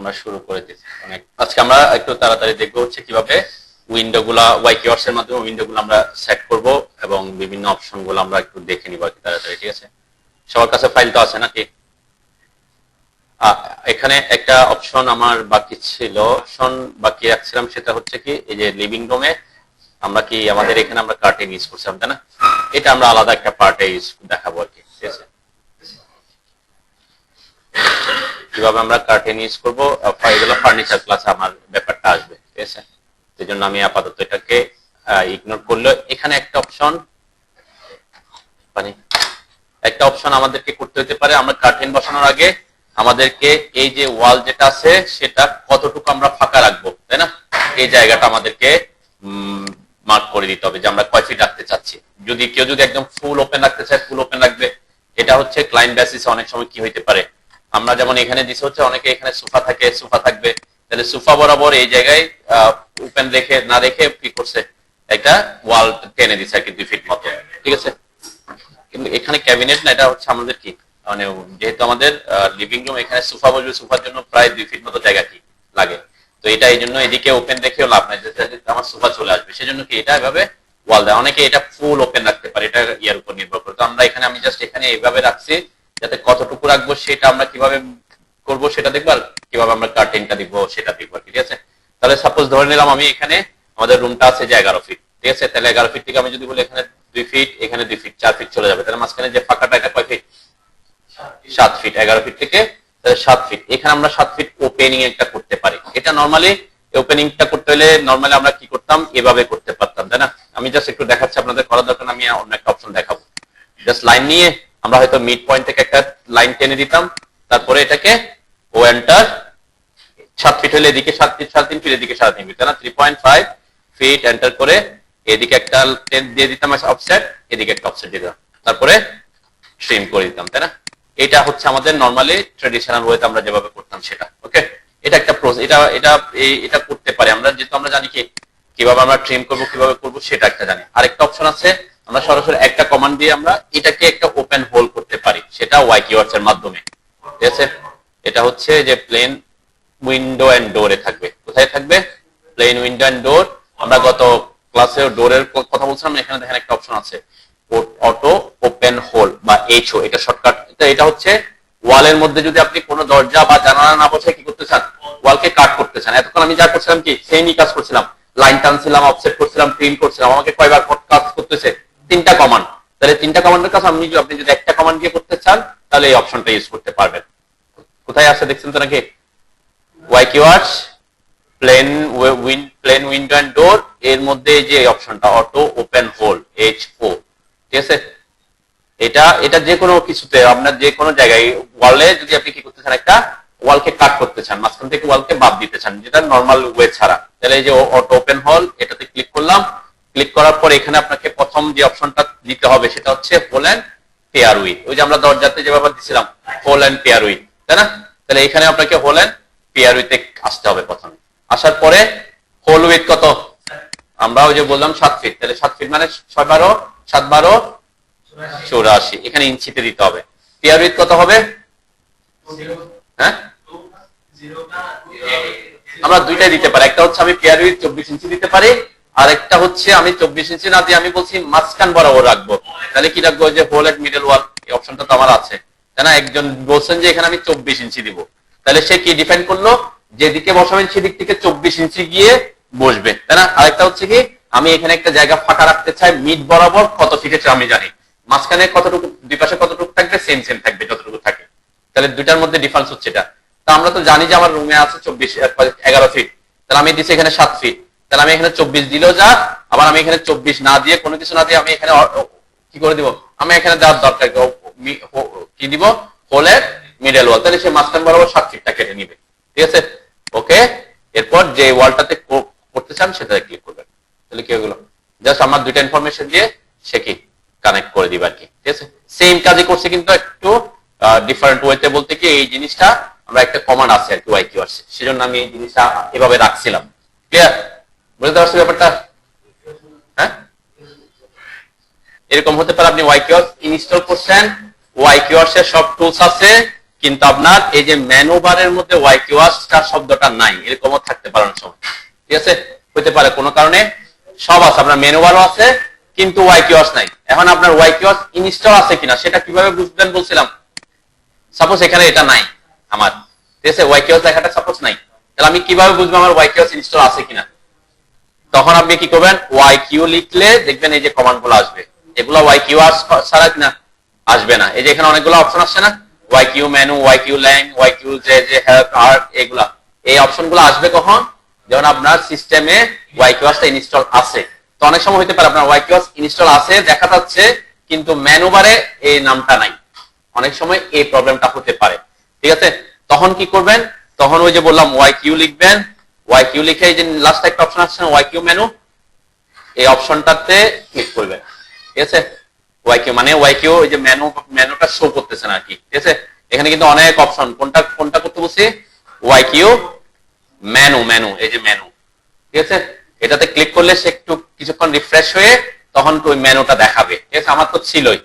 আমরা শুরু করে দিচ্ছি। আজকে আমরা একটু তাড়াতাড়ি দেখবো হচ্ছে কিভাবে উইন্ডো গুলা ওয়াইকিওয়ার্ডস এর মাধ্যমে উইন্ডো গুলো আমরা সেট করব এবং বিভিন্ন অপশন গুলো আমরা একটু দেখে নিব তাড়াতাড়ি। ঠিক আছে, সবার কাছে ফাইল তো আছে নাকি? এখানে একটা অপশন আমার বাকি ছিল, অপশন বাকি রাখছিলাম, সেটা হচ্ছে কি এই যে লিভিং রুমে আমরা কি আমাদের এখানে আমরা কার্টেন ইউজ করছিলাম, তাই না? এটা আমরা আলাদা একটা পার্টে ইউজ দেখাবো আর কি। ঠিক আছে, কিভাবে আমরা কার্টেন ইউজ করবো এগুলো ফার্নিচার ক্লাসে আমার ব্যাপারটা আসবে। ঠিক আছে, সেই জন্য আমি আপাতত এটাকে ইগনোর করলে এখানে একটা অপশন আমাদেরকে করতে হতে পারে। আমরা কার্টেন বসানোর আগে আমাদেরকে এই যে ওয়াল যেটা আছে সেটা কতটুকু আমরা ফাঁকা রাখবো, তাই না? এই জায়গাটা আমাদেরকে মার্ক করে দিতে হবে যে আমরা কয় ফিট রাখতে চাচ্ছি। যদি কেউ একদম ফুল ওপেন রাখতে চায় ফুল ওপেন রাখবে। এটা হচ্ছে ক্লায়েন্ট বেসিসে অনেক সময় কি হইতে পারে, আমরা যেমন এখানে দিছে হচ্ছে অনেকে এখানে সোফা থাকে, সোফা থাকবে, তাহলে সোফা বরাবর এই জায়গায় ওপেন রেখে না রেখে কি করছে একটা ওয়াল টেনে দিছে আর কি 2 ফিট মতো। ঠিক আছে, কিন্তু এখানে ক্যাবিনেট না, এটা হচ্ছে আমাদের কি মানে যেহেতু আমাদের লিভিং রুম, এখানে সোফা বসবে, সোফার জন্য প্রায় 2 ফিট মতো জায়গা কি লাগে। তো এটা এই জন্য এদিকে ওপেন রেখেও লাভ নাই, আমার সোফা চলে আসবে, সেজন্য কি এটা এভাবে ওয়াল দেয়। অনেকে এটা ফুল ওপেন রাখতে পারে, এটা ইয়ার উপর নির্ভর করে। তো আমরা এখানে আমি জাস্ট এখানে এইভাবে রাখছি যাতে কতটুকু রাখবো সেটা আমরা কিভাবে করবো সেটা দেখবো, আর কিভাবে আমরা কার্টেনটা দিব সেটা দেখবো। ঠিক আছে, তাহলে সাপোজ ধরে নিলাম আমি এখানে আমাদের রুমটা আছে যে 11 ফিট। ঠিক আছে, তাহলে 11 ফিট থেকে আমি যদি বলি এখানে 2 ফিট, এখানে 2 ফিট, 4 ফিট চলে যাবে। তাহলে মাঝখানে যে ফাঁকাটা এটা কয় ফিট? 7 ফিট। 11 ফিট থেকে তাহলে 7 ফিট। এখানে আমরা 7 ফিট ওপেনিং একটা করতে পারি। এটা নরমালি ওপেনিংটা করতে হলে নরমালি আমরা কি করতাম, এভাবে করতে পারতাম, তাই না? আমি জাস্ট একটু দেখাচ্ছি, আপনাদের করার দরকার না, আমি অন্য একটা অপশন দেখাবো। জাস্ট লাইন নিয়ে আমরা হয়তো মিড পয়েন্ট থেকে একটা লাইন টেনে দিতাম, তারপরে এটাকে ও এন্টার 7 ফিট হলে এদিকে 7 ফিট, 3.5 ফিট, এদিকে 3.5 ফিট, তাই না? 3.5 ফিট এন্টার করে এদিকে একটা টেন দিয়ে দিতাম অফসেট, এদিকে একটা অফসেট দিয়ে দিতাম, তারপরে ট্রিম করে দিতাম, তাই না? এটা হচ্ছে আমাদের নরমালি ট্রেডিশনাল ওয়েতে আমরা যেভাবে করতাম সেটা। ওকে, এটা একটা প্রসেস, এটা করতে পারি আমরা, যেহেতু আমরা জানি কি কিভাবে আমরা ট্রিম করব, কিভাবে করব সেটা একটা জানি। আরেকটা অপশন আছে, আমরা সরাসরি একটা কমান্ড দিয়ে আমরা এটাকে একটা ওপেন হোল করতে পারি, সেটা ওয়াই কিওয়ার্ডস এর মাধ্যমে। ঠিক আছে, এটা হচ্ছে যে প্লেন উইন্ডো এন্ড ডোরে থাকবে। কোথায় থাকবে? Plane window and door. আমরা গত ক্লাসে ডোরের কথা বলছিলাম, এখানে দেখেন একটা অপশন আছে অটো ওপেন হোল বা এইচও, এটা শর্টকাট। এটা হচ্ছে ওয়ালের মধ্যে যদি আপনি কোনো দরজা বা জানালা না বসে কি করতে চান, ওয়ালকে কাট করতে চান। এতক্ষণ আমি যা করছিলাম কি সেমই কাজ করছিলাম, লাইন টানছিলাম, অফসেট করছিলাম, প্রিন্ট করছিলাম। আমাকে কয়বার কাজ করতেছে? 3টা কমান্ড। তাহলে 3টা কমান্ডের কাজ আপনি যদি একটা কমান্ড দিয়ে করতে চান তাহলে এই অপশনটা ইউজ করতে পারবেন। কোথায় আছে দেখছেন তো নাকি? Y keywords plane window and door, এর মধ্যে যে অপশনটা অটো ওপেন হোল HO। ঠিক আছে, এটা যে কোনো কিছুতে আপনার যে কোনো জায়গায় ওয়ালে যদি আপনি কি করতে চান, একটা ওয়ালকে কাট করতে চান, মাঝখান থেকে ওয়ালকে বাদ দিতে চান, যেটা নরমাল ওয়ে ছাড়া, তাহলে এই যে অটো ওপেন হোল, এটাতে ক্লিক করলাম। ক্লিক করার পর এখানে আপনাকে প্রথম যে অপশনটা দিতে হবে সেটা হচ্ছে হোল এন্ড পেয়ার উইথ। ওই যে আমরা দরজাতে যেভাবে দিছিলাম হোল এন্ড পেয়ার উইথ, তাই না? তাহলে এখানে আপনাকে হোল এন্ড পেয়ার উইথে আসতে হবে প্রথমে। আসার পরে হোল উইথ কত? আমরা ওই যে বললাম 7 ফিট, তাহলে 7 ফিট মানে 6 7 12 84, এখানে ইঞ্চিতে দিতে হবে। পেয়ার উইথ কত হবে? হ্যাঁ, আমরা দুইটাই দিতে পারি। একটা হচ্ছে আমি পেয়ার উইথ 24 ইঞ্চি দিতে পারি, আর একটা হচ্ছে আমি 24 ইঞ্চি না দিয়ে আমি বলছি মাঝখান বরাবর রাখবো। তাহলে কি রাখবো? যে হোল এট মিডল ওয়াল, এই অপশনটা তো আমার আছে, তাই না? একজন বলছেন যে এখানে আমি 24 ইঞ্চি দিব, তাহলে সে কি ডিফাইন করলো? যেদিকে বসাবেন সেদিক থেকে 24 ইঞ্চি গিয়ে বসবে, তাই না? আরেকটা হচ্ছে কি আমি এখানে একটা জায়গা ফাঁকা রাখতে চাই, মিড বরাবর কত ফিটেছে আমি জানি, মাঝখানে কতটুকু, দুই পাশে কতটুকু থাকবে, সেম থাকবে যতটুকু থাকে। তাহলে দুইটার মধ্যে ডিফারেন্স হচ্ছে এটা। তা আমরা তো জানি যে আমার রুমে আছে 11 ফিট, তাহলে আমি দিচ্ছি এখানে 7 ফিট, তাহলে আমি এখানে 24 দিলেও যা, আবার আমি এখানে 24 না দিয়ে কোনো কিছু না দিয়ে আমি এখানে কি করে দিব, আমি এখানে দেওয়ার দরকার কি দিব? হোলের মিডল ওয়াল, তাহলে সে মাঝখান বরাবর 7 ফিটটা কেটে নিবে। ঠিক আছে, ওকে। এরপর যে ওয়ালটাতে করতে চান সেটাতে ক্লিক করবেন, তাহলে কি হলো? জাস্ট আমার দুইটা ইনফরমেশন দিয়ে সে কি কানেক্ট করে দিবে আর কি। ঠিক আছে, সেম কাজই করছে কিন্তু একটু ডিফারেন্ট ওয়েতে। বলতে কি এই জিনিসটা আমরা একটা কমান্ড আছে আর কি ওয়াই কিওয়ার্ডস, সেজন্য আমি এই জিনিসটা এভাবে রাখছিলাম। ক্লিয়ার? বুঝতে পারছি ব্যাপারটা? হ্যাঁ, এরকম হতে পারে আপনি ওয়াই কিওয়ার্ডস ইনস্টল করছেন, ওয়াই কিওয়ার্ডস এর সব টুলস আছে, কিন্তু আপনার এই যে ম্যানুভারের মধ্যে ওয়াইকিউআস শব্দটা নাই, এরকমও থাকতে পারে অনেক সময়। ঠিক আছে, হতে পারে কোনো কারণে সব আছে, আপনার ম্যানুভারও আছে কিন্তু ওয়াইকিউআস নাই। এখন আপনার ওয়াইকিউআস ইনস্টল আছে কিনা সেটা কিভাবে বুঝবেন বলছিলাম। সাপোজ এখানে এটা নাই আমার, ঠিক আছে, ওয়াইকিউআস লেখাটা সাপোজ নাই, তাহলে আমি কিভাবে বুঝবো আমার ওয়াইকিউআস ইনস্টল আছে কিনা? তখন আপনি কি করবেন, ওয়াইকিউ লিখলে দেখবেন এই যে কমান্ড গুলো আসবে, এগুলো ওয়াইকিউআস ছাড়া কিনা আসবে না। এই যে এখানে অনেকগুলো অপশন আসছে না, ওয়াইকিউ মেনু, ওয়াইকিউ ল্যাং, ওয়াইকিউ যে হেল্প আর্ট, এগুলা এই অপশন গুলো আসবে কখন, যখন আপনার সিস্টেমে ওয়াইকিউআস ইনস্টল আছে। তো অনেক সময় হতে পারে আপনার ওয়াইকিউআস ইনস্টল আছে দেখা যাচ্ছে কিন্তু মেনুবারে এই নামটা নাই, অনেক সময় এই প্রবলেমটা হতে পারে। ঠিক আছে, তখন কি করবেন, তখন ওই যে বললাম ওয়াইকিউ লিখবেন, ওয়াইকিউ লিখে এই যে লাস্ট একটা অপশন আসছে ওয়াইকিউ মেনু, এই অপশনটাতে ক্লিক করবেন। ঠিক আছে, ওয়াইকিউ মানে ওয়াইকিউ এই যে মেনুটা শো করতেছে না আর কি। ঠিক আছে, এখানে কিন্তু অনেক অপশন, কোনটা করতে বলছি, ওয়াইকিউ মেনু, এই যে মেনু। ঠিক আছে, এটাতে ক্লিক করলে সে একটু কিছুক্ষণ রিফ্রেশ হয়ে তখন ওই মেনুটা দেখাবে। ঠিক আছে, আমার তো ছিলই,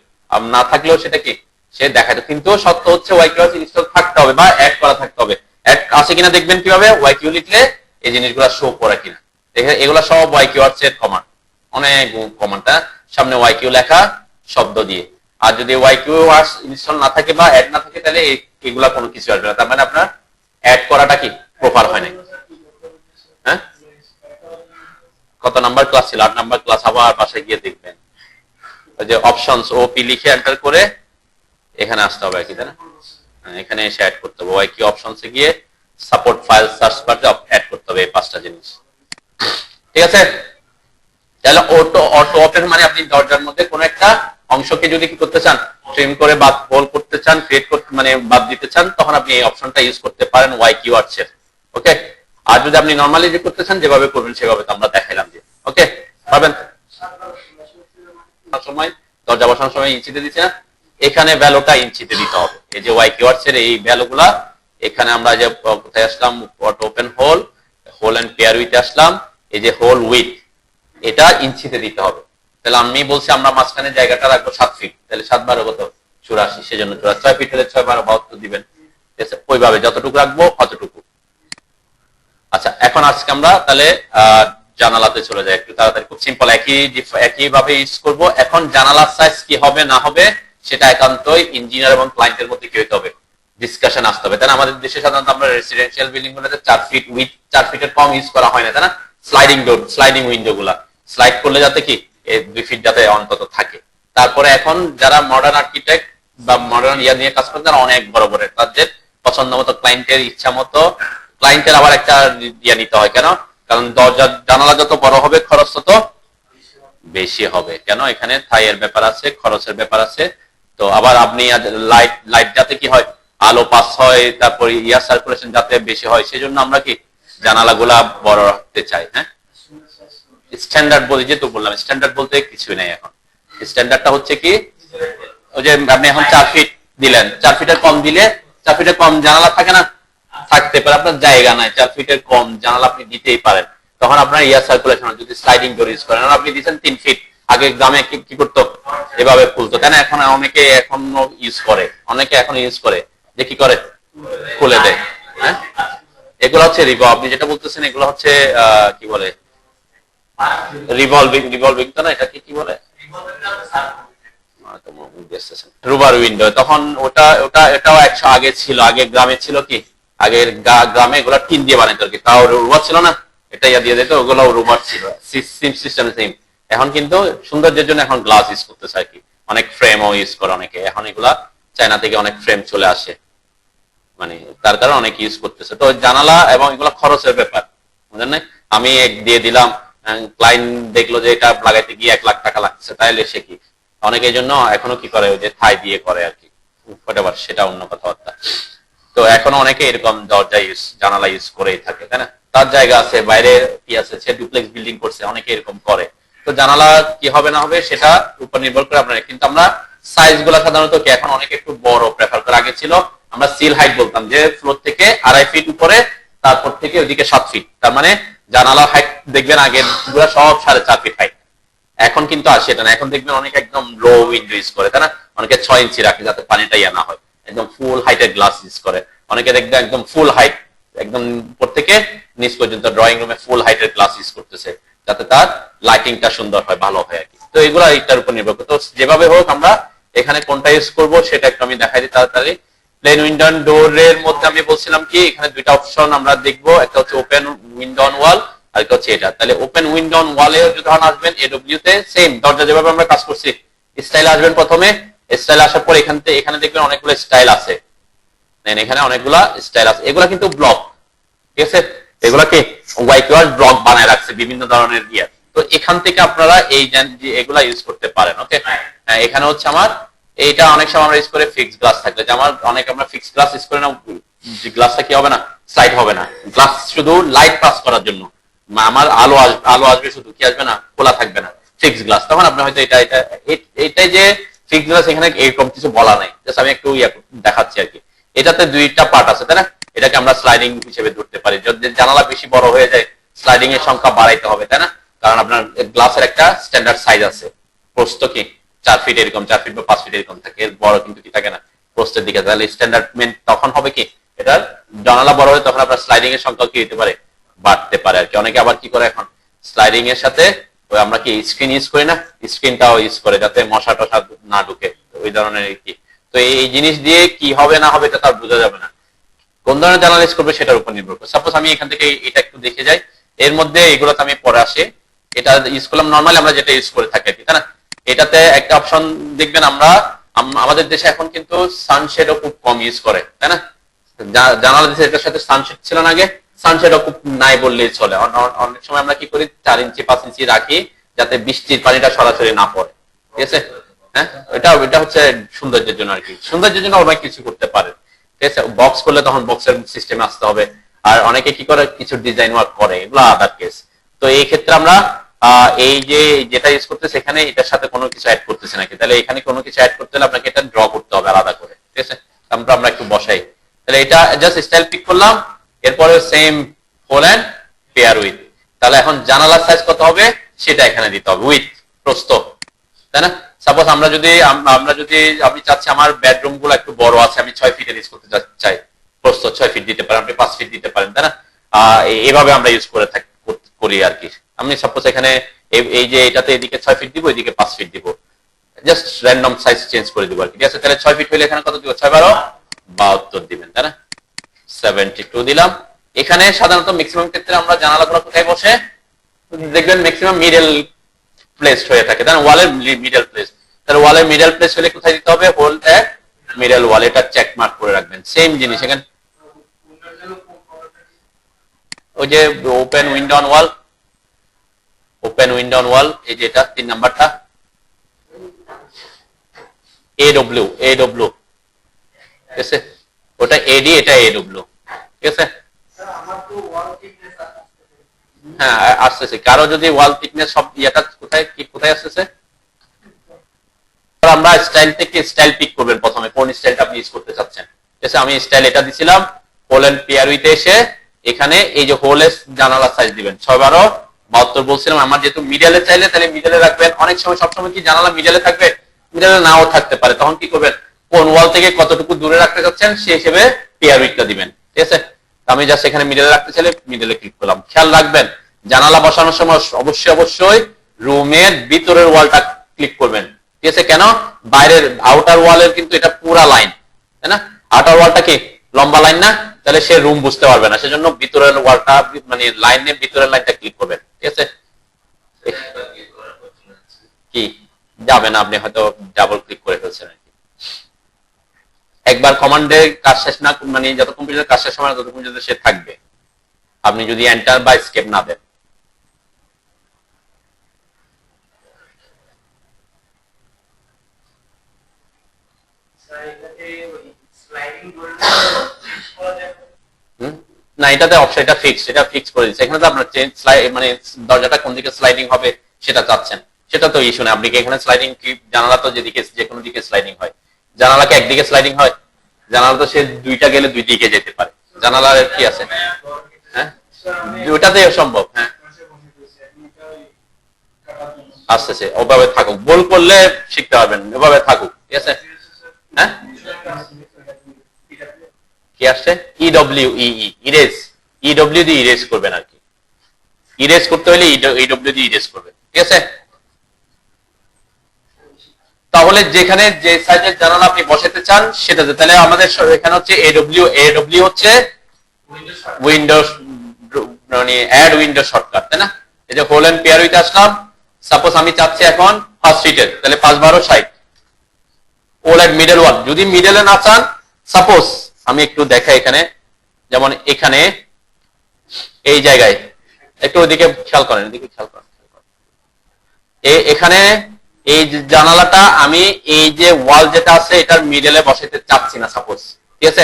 না থাকলেও সেটা কি সে দেখাতো, কিন্তু সত্য হচ্ছে ওয়াইকিউ ইনস্টল থাকতে হবে বা অ্যাড করা থাকতে হবে। অ্যাড আছে কিনা দেখবেন কিভাবে, ওয়াইকিউ লিখলে এই জিনিসগুলো শো করে কিনা। এগুলা সব ওয়াইকিউ এর কমান্ড, অনেক কমান্ডটা সামনে ওয়াইকিউ লেখা শব্দ দিয়ে। আর যদি ওয়াইকিউ ইনস্টল না থাকে বা অ্যাড না থাকে তাহলে এগুলা কোনো কিছু আসবে না, তার মানে আপনার অ্যাড করাটা কি প্রপার হয় না। হ্যাঁ, কত নাম্বার ক্লাস ছিল, 8 নাম্বার ক্লাস, আবার বাসায় গিয়ে দেখবেন। ওই যে অপশনস ওপি লিখে এন্টার করে এখানে আসতে হবে আর কি, তাই না? এখানে এসে অ্যাড করতে হবে, ওয়াইকিউ অপশনসে গিয়ে সাপোর্ট ফাইল সার্চ বারে অ্যাড করতে হবে এই 5টা জিনিস। ঠিক আছে, তাহলে অটো ওপেন মানে আপনি দরজার মধ্যে কোনো একটা অংশকে যদি কি করতে চান, ট্রিম করে বাদ হোল করতে চান, ক্রিয়েট করতে মানে বাদ দিতে চান, তখন আপনি এই অপশনটা ইউজ করতে পারেন ওয়াইকিউ এর। ওকে, আর যদি আপনি নরমালি যে করতে চান যেভাবে করবেন সেভাবে তো আমরা দেখাইলাম যে। ওকে, পারবেন? সময় দরজা বসানোর সময় ইঞ্চিতে দিচ্ছে না, এখানে ভ্যালুটা ইঞ্চিতে দিতে হবে। এই যে ওয়াইকিউ এর এই ভ্যালুগুলা এখানে আমরা যে কোথায় আসলাম, auto open hole and pair with আসলাম, এই যে হোল উইথ এটা ইঞ্চিতে দিতে হবে। তাহলে আমি বলছি আমরা মাঝখানে জায়গাটা রাখবো 7 ফিট, তাহলে 7 12 কত 84, সেজন্য 6 ফিট হলে 6 12 72 দিবেন। ওইভাবে যতটুকু রাখবো অতটুকু। আচ্ছা, এখন আজকে আমরা তাহলে জানালাতে চলে যাই একটু তাড়াতাড়ি, খুব সিম্পল, একই ভাবে ইউজ করব। এখন জানালার সাইজ কি হবে না হবে সেটা একান্তই ইঞ্জিনিয়ার এবং ক্লায়েন্টের মধ্যে কি হতে হবে, ডিসকাশন আসতে হবে, তাই না? আমাদের দেশে সাধারণত আমরা রেসিডেন্সিয়াল বিল্ডিং গুলোতে 4 ফিট উইথ 4 ফিটের কম ইউজ করা হয় না, তাই না? স্লাইডিং ডোর, স্লাইডিং উইন্ডো গুলা স্লাইড করলে যাতে কি 2 ফিট যাতে অন্তত থাকে। তারপরে এখন যারা মডার্ন আর্কিটেক্ট বা মডার্ন ইয়া নিয়ে কাজ করেন তারা অনেক বড় বড়, তাদের পছন্দ মতো ক্লায়েন্টের ইচ্ছা মতো, ক্লায়েন্টের আবার একটা ইয়া নিতে হয়, কেন? কারণ দরজা জানালা যত বড় হবে খরচ তত বেশি হবে। কেন? এখানে থাইয়ের ব্যাপার আছে, খরচের ব্যাপার আছে। তো আবার আপনি লাইট যাতে কি হয়, আলো পাস হয়, তারপর ইয়ার সার্কুলেশন যাতে বেশি হয়, সেজন্য আমরা কি জানালাগুলা বড় রাখতে চাই। হ্যাঁ, স্ট্যান্ডার্ড বলি, যেহেতু বললাম স্ট্যান্ডার্ড বলতে কিছুই নাই এখন। স্ট্যান্ডার্ডটা হচ্ছে কি, ওই যে আপনি এখন 4 ফিট দিলেন, 4 ফিটের কম দিলে 4 ফিটের কম জানালা থাকে না, থাকতে পারে, আপনার জায়গা নাই, 4 ফিটের কম জানালা আপনি দিতেই পারেন, তখন আপনার ইয়ার সার্কুলেশন যদি স্লাইডিং ডোর ইউজ করেন, আপনি দিচ্ছেন 3 ফিট, আগে গ্রামে কি করতো, এভাবে খুলতো, তাই না? এখন অনেকে এখনো ইউজ করে, যে কি করে খুলে দেয়। হ্যাঁ, এগুলো হচ্ছে আপনি যেটা বলতেছেন এগুলো হচ্ছে কি বলে, রিভলভিং তো না, এটা কি বলে, রুবার উইন্ডো। তখন এটাও আগে ছিল, আগে গ্রামে ছিল কি, আগের গ্রামে এগুলো টিন দিয়ে বানাইতো আর কি, তাও রুবার ছিল না, এটা ইয়া দিয়ে দিত, ওগুলো রুবার ছিল, সিস্টেম সেম। এখন কিন্তু সৌন্দর্যের জন্য এখন গ্লাস ইউজ করতেছে আর কি, অনেক ফ্রেমও ইউজ করে অনেকে, এখন এগুলা চায়না থেকে অনেক ফ্রেম চলে আসে, মানে তার কারণে অনেক ইউজ করতেছে। তো জানালা এবং এগুলো খরচের ব্যাপার, বুঝলেন না? আমি দিয়ে দিলাম, ক্লায়েন্ট দেখলো যে এটা লাগাইতে গিয়ে 1 লাখ টাকা লাগছে, তাইলে সে কি, অনেকে এই জন্য এখনো কি করে, ওই যে থাই দিয়ে করে আর কি, সেটা অন্য কথাবার্তা। তো এখনো অনেকে এরকম দরজা জানালা ইউজ করেই থাকে, তাই না? তার জায়গা আছে, বাইরে কি আছে, সে ডুপ্লেক্স বিল্ডিং করছে, অনেকে এরকম করে। তো জানালা কি হবে না হবে সেটা উপর নির্ভর করে আপনার, কিন্তু আমরা সাইজ গুলা সাধারণত কি এখন অনেকে একটু বড় প্রেফার করে। আগে ছিল আমরা সিল হাইট বলতাম, যে ফ্লোর থেকে 2.5 ফিট উপরে, তারপর থেকে ওইদিকে 7 ফিট, তার মানে জানালা হাইট দেখবেন আগের গুলা সব 4.5 ফিট হাইট। এখন কিন্তু আর সেটা না, এখন দেখবেন অনেক একদম লো উইন্ডো ইউজ করে, তাই না? অনেকে 6 ইঞ্চি রাখে যাতে পানিটা ইয়া না হয়। একদম ফুল হাইটের গ্লাস ইউজ করে, অনেকে দেখবে একদম ফুল হাইট, একদম উপর থেকে নিচ পর্যন্ত ড্রয়িং রুমে ফুল হাইটের গ্লাস ইউজ করতেছে, যাতে তার লাইটিংটা সুন্দর হয়, ভালো হয় আর কি। তো এগুলো এটার উপর নির্ভর করে। তো যেভাবে হোক আমরা এখানে কোনটা ইউজ করব সেটা একটু আমি দেখাই দিই তাড়াতাড়ি। প্লেন উইন্ডো অন ডোরের মধ্যে আমি বলছিলাম কি এখানে দুইটা অপশন আমরা দেখবো, একটা হচ্ছে ওপেন উইন্ডো অন ওয়াল, আর একটা হচ্ছে এটা। তাহলে ওপেন উইন্ডো অন ওয়ালে যখন আসবেন এডব্লিউ তে সেম দরজা যেভাবে আমরা কাজ করছি স্টাইল আসবেন, প্রথমে স্টাইল আসার পর এখানে দেখবেন অনেকগুলো স্টাইল আছে, এখানে অনেকগুলা স্টাইল আছে, এগুলা কিন্তু ব্লক, ঠিক আছে, এগুলা কি হোয়াইট ওয়াশ ব্লক বানায় রাখছে বিভিন্ন ধরনের দিয়ে। তো এখান থেকে আপনারা এই এগুলা ইউজ করতে পারেন। ওকে, এখানে হচ্ছে আমার এইটা অনেক সময় আমরা ইউজ করে ফিক্স গ্লাস থাকলে, যে আমার অনেক আমরা ফিক্স গ্লাস ইউজ করি না, যে গ্লাসটা কি হবে না, স্লাইড হবে না, গ্লাস শুধু লাইট পাস করার জন্য, আমার আলো আসবে শুধু, কি আসবে না, খোলা থাকবে না, ফিক্স গ্লাস। তখন আপনি হয়তো এটাই যে ফিক্স গ্লাস, এখানে এরকম কিছু বলা নাই, জাস্ট আমি একটু দেখাচ্ছি আর কি। এটাতে দুইটা পার্ট আছে, তাই না? এটাকে আমরা স্লাইডিং হিসেবে ধরতে পারি, যদি জানালা বেশি বড় হয়ে যায় স্লাইডিং এর সংখ্যা বাড়াইতে হবে, তাই না? কারণ আপনার গ্লাসের একটা স্ট্যান্ডার্ড সাইজ আছে, প্রস্থ কি 4 ফিট এরকম, 4 ফিট বা 5 ফিট এরকম থাকে, এর বড় কিন্তু কি থাকে না প্রস্থের দিকে। তাহলে স্ট্যান্ডার্ড মেন তখন হবে কি, এটার জানালা বড় হলে তখন আপনার স্লাইডিং এর সংখ্যা কি হতে পারে, বাড়তে পারে আর কি। অনেকে আবার কি করে এখন স্লাইডিং এর সাথে আমরা কি স্ক্রিন ইউজ করি না, স্ক্রিনটাও ইউজ করে যাতে মশা টশা না ঢুকে, ওই ধরনের কি। তো এই জিনিস দিয়ে কি হবে না হবে এটা তার বোঝা যাবে না, কোন ধরনের জানালা ইউজ করবে সেটার উপর নির্ভর করে। সাপোজ আমি এখান থেকে এটা একটু দেখে যাই, এর মধ্যে এগুলোতে আমি পরে আসে, এটা ইউজ করলাম নর্মালি আমরা যেটা ইউজ করে থাকি আর কি, তাই না? এটাতে একটা অপশন দেখবেন, আমরা আমাদের দেশে এখন কিন্তু সানশেডও খুব কম ইউজ করে, তাই না? জানালা দেশে এটার সাথে সানশেড ছিল না আগে, সানশেডও খুব নাই বললেই চলে। অনেক সময় আমরা কি করি 4 ইঞ্চি 5 ইঞ্চি রাখি যাতে বৃষ্টির পানিটা সরাসরি না পড়ে, ঠিক আছে? হ্যাঁ, এটা হচ্ছে সৌন্দর্যের জন্য আর কি, সৌন্দর্যের জন্য অনেক কিছু করতে পারে, ঠিক আছে? বক্স করলে তখন বক্সের সিস্টেমে আসতে হবে, আর অনেকে কি করে কিছু ডিজাইন ওয়ার্ক করে, এগুলো আদার কেস। তো এই ক্ষেত্রে আমরা এই যে যেটা ইউজ করতেছে এখানে এটার সাথে কোনো কিছু অ্যাড করতেছে নাকি, তাহলে এখানে কোনো কিছু অ্যাড করতে হলে আপনাকে এটা ড্র করতে হবে আলাদা করে, ঠিক আছে? আমরা একটু বসাই, তাহলে এটা জাস্ট স্টাইল পিক করলাম, এরপরে same hole and pair with. তাহলে এখন জানালার সাইজ কত হবে সেটা এখানে দিতে হবে, উইথ প্রস্থ, তাই না? সাপোজ আমরা যদি আমি চাচ্ছি আমার বেডরুম গুলো একটু বড় আছে, আমি 6 ফিটের ইউজ করতে চাই, প্রস্থ 6 ফিট দিতে পারেন, আপনি 5 ফিট দিতে পারেন, তাই না? এইভাবে আমরা ইউজ করি আর কি। আমি সাপোজ এখানে এই যে এটাতে এদিকে 6 ফিট দিব, এদিকে 5 ফিট দিব, জাস্ট র্যান্ডম সাইজ চেঞ্জ করে দিব আর কি, ঠিক আছে? তাহলে 6 ফিট হইলে এখানে কত দিব, 6 12 72 দিবেন, তাই না? 72 দিলাম। এখানে সাধারণত ম্যাক্সিমাম ক্ষেত্রে আমরা জানালাগুলো কোথায় বসে দেখবেন, ম্যাক্সিমাম মিডল প্লেস হয়ে থাকে, তাই না? ওয়ালের মিডল প্লেস, তাহলে ওয়ালের মিডল প্লেস হলে কোথায় দিতে হবে, হোল এট মিডল ওয়াল, এটা চেক মার্ক করে রাখবেন। সেম জিনিস এখানে ওই যে open window on wall, open window on wall, এই যে এটা 3 নাম্বারটা, AW, ঠিক আছে? ওটা AD, এটা AW, ঠিক আছে? হ্যাঁ আসতেছে, কারো যদি ওয়াল থিকনেস সব এটা কোথায় আসতেছে, আমরা স্টাইল থেকে স্টাইল পিক করবেন প্রথমে, কোন স্টাইলটা আপনি ইউজ করতে চাচ্ছেন, ঠিক আছে? আমি স্টাইল এটা দিছিলাম, হোল এন্ড পেয়ার উইথ এসে এখানে এই যে হোলের জানালা সাইজ দিবেন 6 12 72 বলছিলাম। আমার যেহেতু মিডলে চাইলে তাহলে মিডলে রাখবেন, অনেক সময় সবসময় কি জানালা মিডলে থাকবে, মিডলে নাও থাকতে পারে, তখন কি করবেন, কোন ওয়াল থেকে কতটুকু দূরে রাখতে চাচ্ছেন সেই হিসেবে পেয়ার উইথটা দিবেন, ঠিক আছে? আমি জাস্ট এখানে মিডলে রাখতে চাইলে মিডলে ক্লিক করলাম। খেয়াল রাখবেন জানালা বসানোর সময় অবশ্যই রুমের ভিতরের ওয়ালটা ক্লিক করবেন, ঠিক আছে? কেন, বাইরের আউটার ওয়ালের কিন্তু এটা পুরা লাইন, তাই না? আউটার ওয়ালটা কি লম্বা লাইন না, তাহলে সে রুম বুঝতে পারবে না, সেজন্য ভিতরের ওয়ালটা মানে লাইনের ভিতরের লাইনটা ক্লিক করবেন, ঠিক আছে? কি যাবে না, আপনি হয়তো ডাবল ক্লিক করে ফেলছেন আর কি। একবার কমান্ডে কাজ শেষ না, মানে যতক্ষণ পর্যন্ত কাজ শেষ হবে না ততক্ষণ পর্যন্ত সে থাকবে, আপনি যদি এন্টার বা এসকেপ না দেন। না, এটাতে অপশন, এটা ফিক্স করে দিচ্ছে এখানে, তো আপনার মানে দরজাটা কোন দিকে স্লাইডিং হবে সেটা চাচ্ছেন, সেটা তো ইস্যু নেই। আপনি কি এখানে স্লাইডিং কি, জানালা তো যেদিকে যে কোনো দিকে স্লাইডিং হয়, জানালা কি একদিকে স্লাইডিং হয়, জানালা তো সে দুইটা গেলে দুই দিকে যেতে পারে, জানালার কি আছে, হ্যাঁ ওইটাতে সম্ভব। হ্যাঁ আসতেছে, ওভাবে থাকুক, বল করলে শিখতে পারবেন, ওভাবে থাকুক, ঠিক আছে? হ্যাঁ কি আসছে ইডব্লিউ ইরেজ, ইডব্লিউ দিয়ে ইরেজ করবেন আর কি, ইরেজ করতে হলে ইডব্লিউ দিয়ে ইরেজ করবেন, ঠিক আছে। তাহলে যেখানে যে সাইজের জানালা আপনি বসাতে চান সেটাতে, তাহলে আমাদের এখানে হচ্ছে এডব্লিউ হচ্ছে উইন্ডোজ, মানে অ্যাড উইন্ডো শর্টকাট, তাই না। এই যে হোল এন্ড পেয়ার উইথ আসলাম, সাপোজ আমি চাচ্ছি এখন 5 ফিটের, তাহলে 5 12 60, হোল এন্ড মিডল ওয়াল। যদি মিডলে না চান, সাপোজ আমি একটু দেখাই এখানে, যেমন এখানে এই জায়গায় একটু ওইদিকে খেয়াল করেন, এদিকে খেয়াল করেন, এখানে এই জানালাটা আমি এই যে ওয়াল যেটা আছে এটার মিডলে বসাইতে চাচ্ছি না সাপোজ, ঠিক আছে।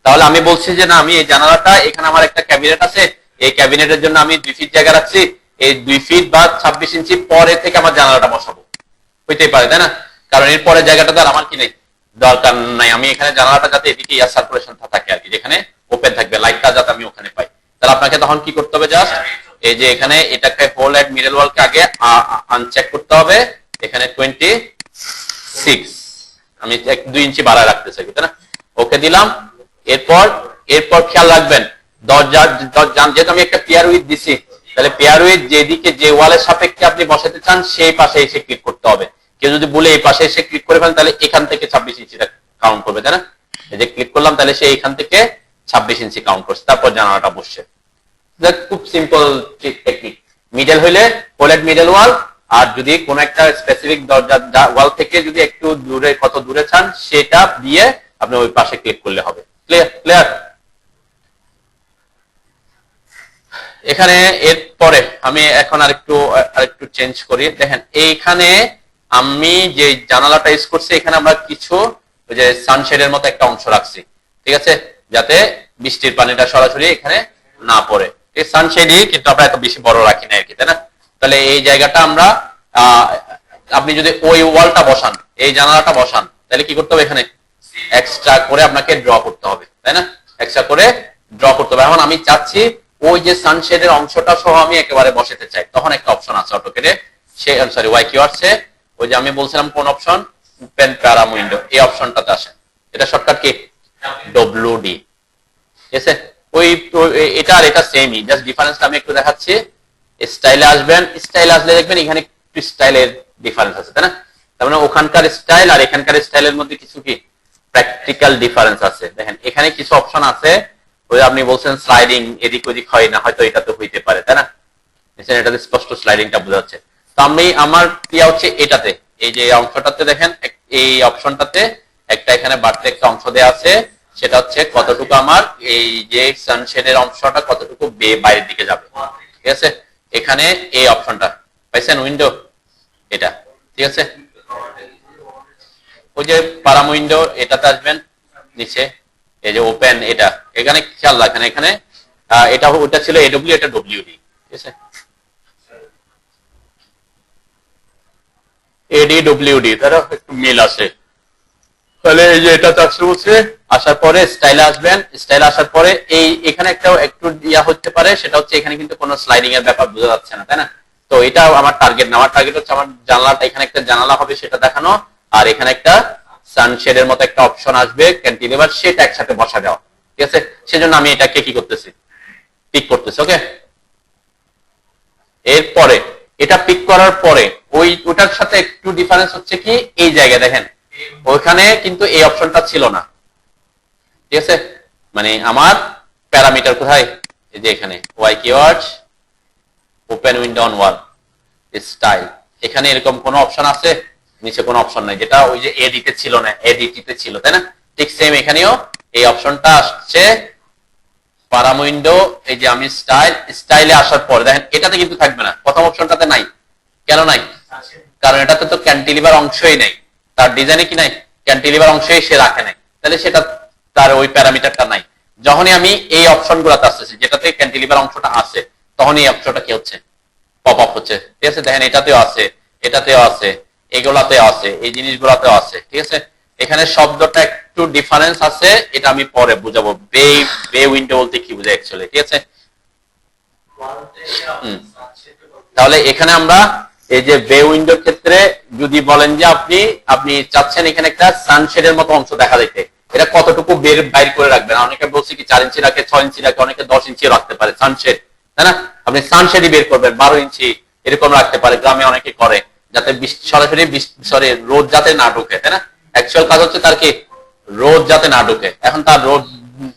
তাহলে আমি বলছি যে না, আমি এই জানালাটা, এখানে আমার একটা ক্যাবিনেট আছে, এই ক্যাবিনেটের জন্য আমি 2 ফিট জায়গা রাখছি, এই 2 ফিট বা 26 ইঞ্চি পরে থেকে আমার জানালাটা বসাবো, হইতেই পারে, তাই না। কারণ এর পরে জায়গাটা তো আর আমার কি নেই, দরকার নাই। আমি এখানে জানালাটা যাতে এদিকে এয়ার সার্কুলেশন থাকে আর কি, যেখানে ওপেন থাকবে লাইটটা যাতে আমি ওখানে পাই। তাহলে আপনাকে তখন কি করতে হবে, জাস্ট এই যে এখানে এটাকে হোল এন্ড মিডল ওয়ালকে আগে আনচেক করতে হবে, এখানে 26 আমি 2 ইঞ্চি বাড়ায় রাখতে চাই, তাই না। ওকে দিলাম। এরপর খেয়াল রাখবেন দরজা, যেহেতু আমি একটা পেয়ার উইথ দিছি, তাহলে পেয়ার উইথ যেদিকে যে ওয়ালের সাপেক্ষে আপনি বসাতে চান সেই পাশে এসে ক্লিক করতে হবে। কেউ যদি বলে এই পাশে এসে ক্লিক করে ফেলেন, তাহলে এখান থেকে 26 ইঞ্চিটা কাউন্ট করবে, তাই না। এই যে ক্লিক করলাম, তাহলে সে এখান থেকে 26 ইঞ্চি কাউন্ট করছে, তারপর জানালাটা বসছে। খুব সিম্পল টেকনিক। মিডল হইলে হোল এন্ড মিডল ওয়াল, আর যদি কোন একটা স্পেসিফিক দরজা ওয়াল থেকে যদি একটু দূরে, কত দূরে চান সেটা দিয়ে আপনি ওই পাশে ক্লিক করলে হবে। ক্লিয়ার। এখানে এরপরে আমি এখন আরেকটু চেঞ্জ করি। দেখেন এইখানে আমি যে জানালাটা ইউজ করছি, এখানে আমরা কিছু ওই যে সানশেডের মতো একটা অংশ রাখছি, ঠিক আছে, যাতে বৃষ্টির পানিটা সরাসরি এখানে না পড়ে। এই সানশেডই, কিন্তু আমরা এত বেশি বড় রাখি না আর কি, তাই না। তাহলে এই জায়গাটা আমরা, আপনি যদি ওই ওয়ালটা বসান, এই জানালাটা বসান, তাহলে কি করতে হবে, এখানে এক্সট্রা করে আপনাকে ড্র করতে হবে, তাই না। এক্সট্রা করে ড্র করতে হবে। এখন আমি চাচ্ছি ওই যে সানশেডের অংশটা সহ আমি একেবারে বসাতে চাই, তখন একটা অপশন আছে অটোকেটে, সে সরি ওয়াই কিওয়ার্ডসে, ওই যে আমি বলছিলাম কোন অপশন, ওপেন প্যারাম উইন্ডো, এই অপশনটাতে আসে। এটা শর্টকাট কি ডব্লিউডি, ঠিক আছে। ওই এটা আর এটা সেমই, জাস্ট ডিফারেন্সটা আমি একটু দেখাচ্ছি। স্টাইলে আসবেন, স্টাইলে আসলে দেখবেন এখানে একটু স্টাইলের ডিফারেন্স আছে, তাই না। তার মানে ওখানকার স্টাইল আর এখানকার স্টাইলের মধ্যে কিছু কি প্র্যাকটিক্যাল ডিফারেন্স আছে। দেখেন এখানে কিছু অপশন আছে, ওই আপনি বলছেন স্লাইডিং এদিক ওদিক হয় না, হয়তো এটা তো হইতে পারে, তাই না। এটাতে স্পষ্ট স্লাইডিংটা বোঝা যাচ্ছে। তো আমি আমার ইয়া হচ্ছে এটাতে, এই যে অংশটাতে দেখেন, এই অপশনটাতে একটা এখানে বাড়তে একটা অংশ দেওয়া আছে, সেটা হচ্ছে কতটুকু আমার এই যে সানশেডের অংশটা কতটুকু বাইরের দিকে যাবে, ঠিক আছে। এখানে এই অপশনটা পাইছেন, উইন্ডো এটা, ঠিক আছে। ওই যে পারাম উইন্ডো এটাতে আসবেন, নিচে এই যে ওপেন, এটা এখানে খেয়াল রাখেন, এখানে এটা ওটা ছিল এডব্লিউ, এটা ডব্লিউডি, ঠিক আছে। এডি ডব্লিউডি, তারা একটু মিল আছে। তাহলে এই যে এটা বলছে, আসার পরে স্টাইলে আসবেন, স্টাইলে আসার পরে এই এখানে একটা একটু ইয়া হতে পারে, সেটা হচ্ছে এখানে কিন্তু কোনো স্লাইডিং এর ব্যাপার বোঝা যাচ্ছে না, তাই না। তো এটা আমার টার্গেট না, আমার টার্গেট হচ্ছে আমার জানালাটা, এখানে একটা জানালা হবে সেটা দেখানো, আর এখানে একটা সানশেডের মতো একটা অপশন আসবে ক্যান্টিলিভার, সেটা একসাথে বসা দেওয়া, ঠিক আছে। সেজন্য আমি এটাকে কি করতেছি, পিক করতেছি। ওকে, এরপরে এটা পিক করার পরে ওটার সাথে একটু ডিফারেন্স হচ্ছে কি, এই জায়গায় দেখেন ওইখানে কিন্তু এই অপশনটা ছিল না, ঠিক আছে। মানে আমার প্যারামিটার কোথায়, এই যে এখানে Y keyword open window on wall style, এখানে এরকম কোন অপশন আছে, নিচে কোনো অপশন নাই, যেটা ওই যে এডিটে ছিল না, এডিটিতে ছিল, তাই না। ঠিক সেম এখানেও এই অপশনটা আসছে পারাম উইন্ডো, এই যে আমি স্টাইলে আসার পর দেখেন এটাতে কিন্তু থাকবে না, প্রথম অপশনটাতে নাই। কেন নাই, কারণ এটাতে তো ক্যান্টিলিভার অংশই নাই, তার ডিজাইনে কি নাই, ক্যান্টিলিভার অংশই সে রাখে নাই, তাহলে সেটা তার ওই প্যারামিটারটা নাই। যখনই আমি এই অপশন গুলাতে আসতেছি যেটাতে ক্যান্টিলিভার অংশটা আছে, তখন এই অপশনটা কি হচ্ছে, পপ আপ হচ্ছে, ঠিক আছে। দেখেন এটাতেও আছে, এটাতেও আছে, এগুলাতেও আছে, এই জিনিসগুলাতেও আছে, ঠিক আছে। এখানে শব্দটা একটু ডিফারেন্স আছে, এটা আমি পরে বুঝাবো, বে উইন্ডো বলতে কি বোঝায় অ্যাকচুয়ালি, ঠিক আছে। তাহলে এখানে আমরা এই যে বে উইন্ডোর ক্ষেত্রে যদি বলেন যে আপনি চাচ্ছেন এখানে একটা সানশেডের মতো অংশ দেখা যাইতে, এটা কতটুকু বাইর করে রাখবেন। অনেকে বলছে কি 4 ইঞ্চি রাখে, 6 ইঞ্চি রাখে, অনেকে 10 ইঞ্চি রাখতে পারে সানশেড, তাই না? আপনি সানশেডই বের করবেন 12 ইঞ্চি এরকম রাখতে পারে, গ্রামে অনেকে করে, যাতে সরাসরি রোদ যাতে না ঢুকে, তাই না? অ্যাকচুয়াল কাজ হচ্ছে তার কি রোদ যাতে না ঢুকে। এখন তার রোদ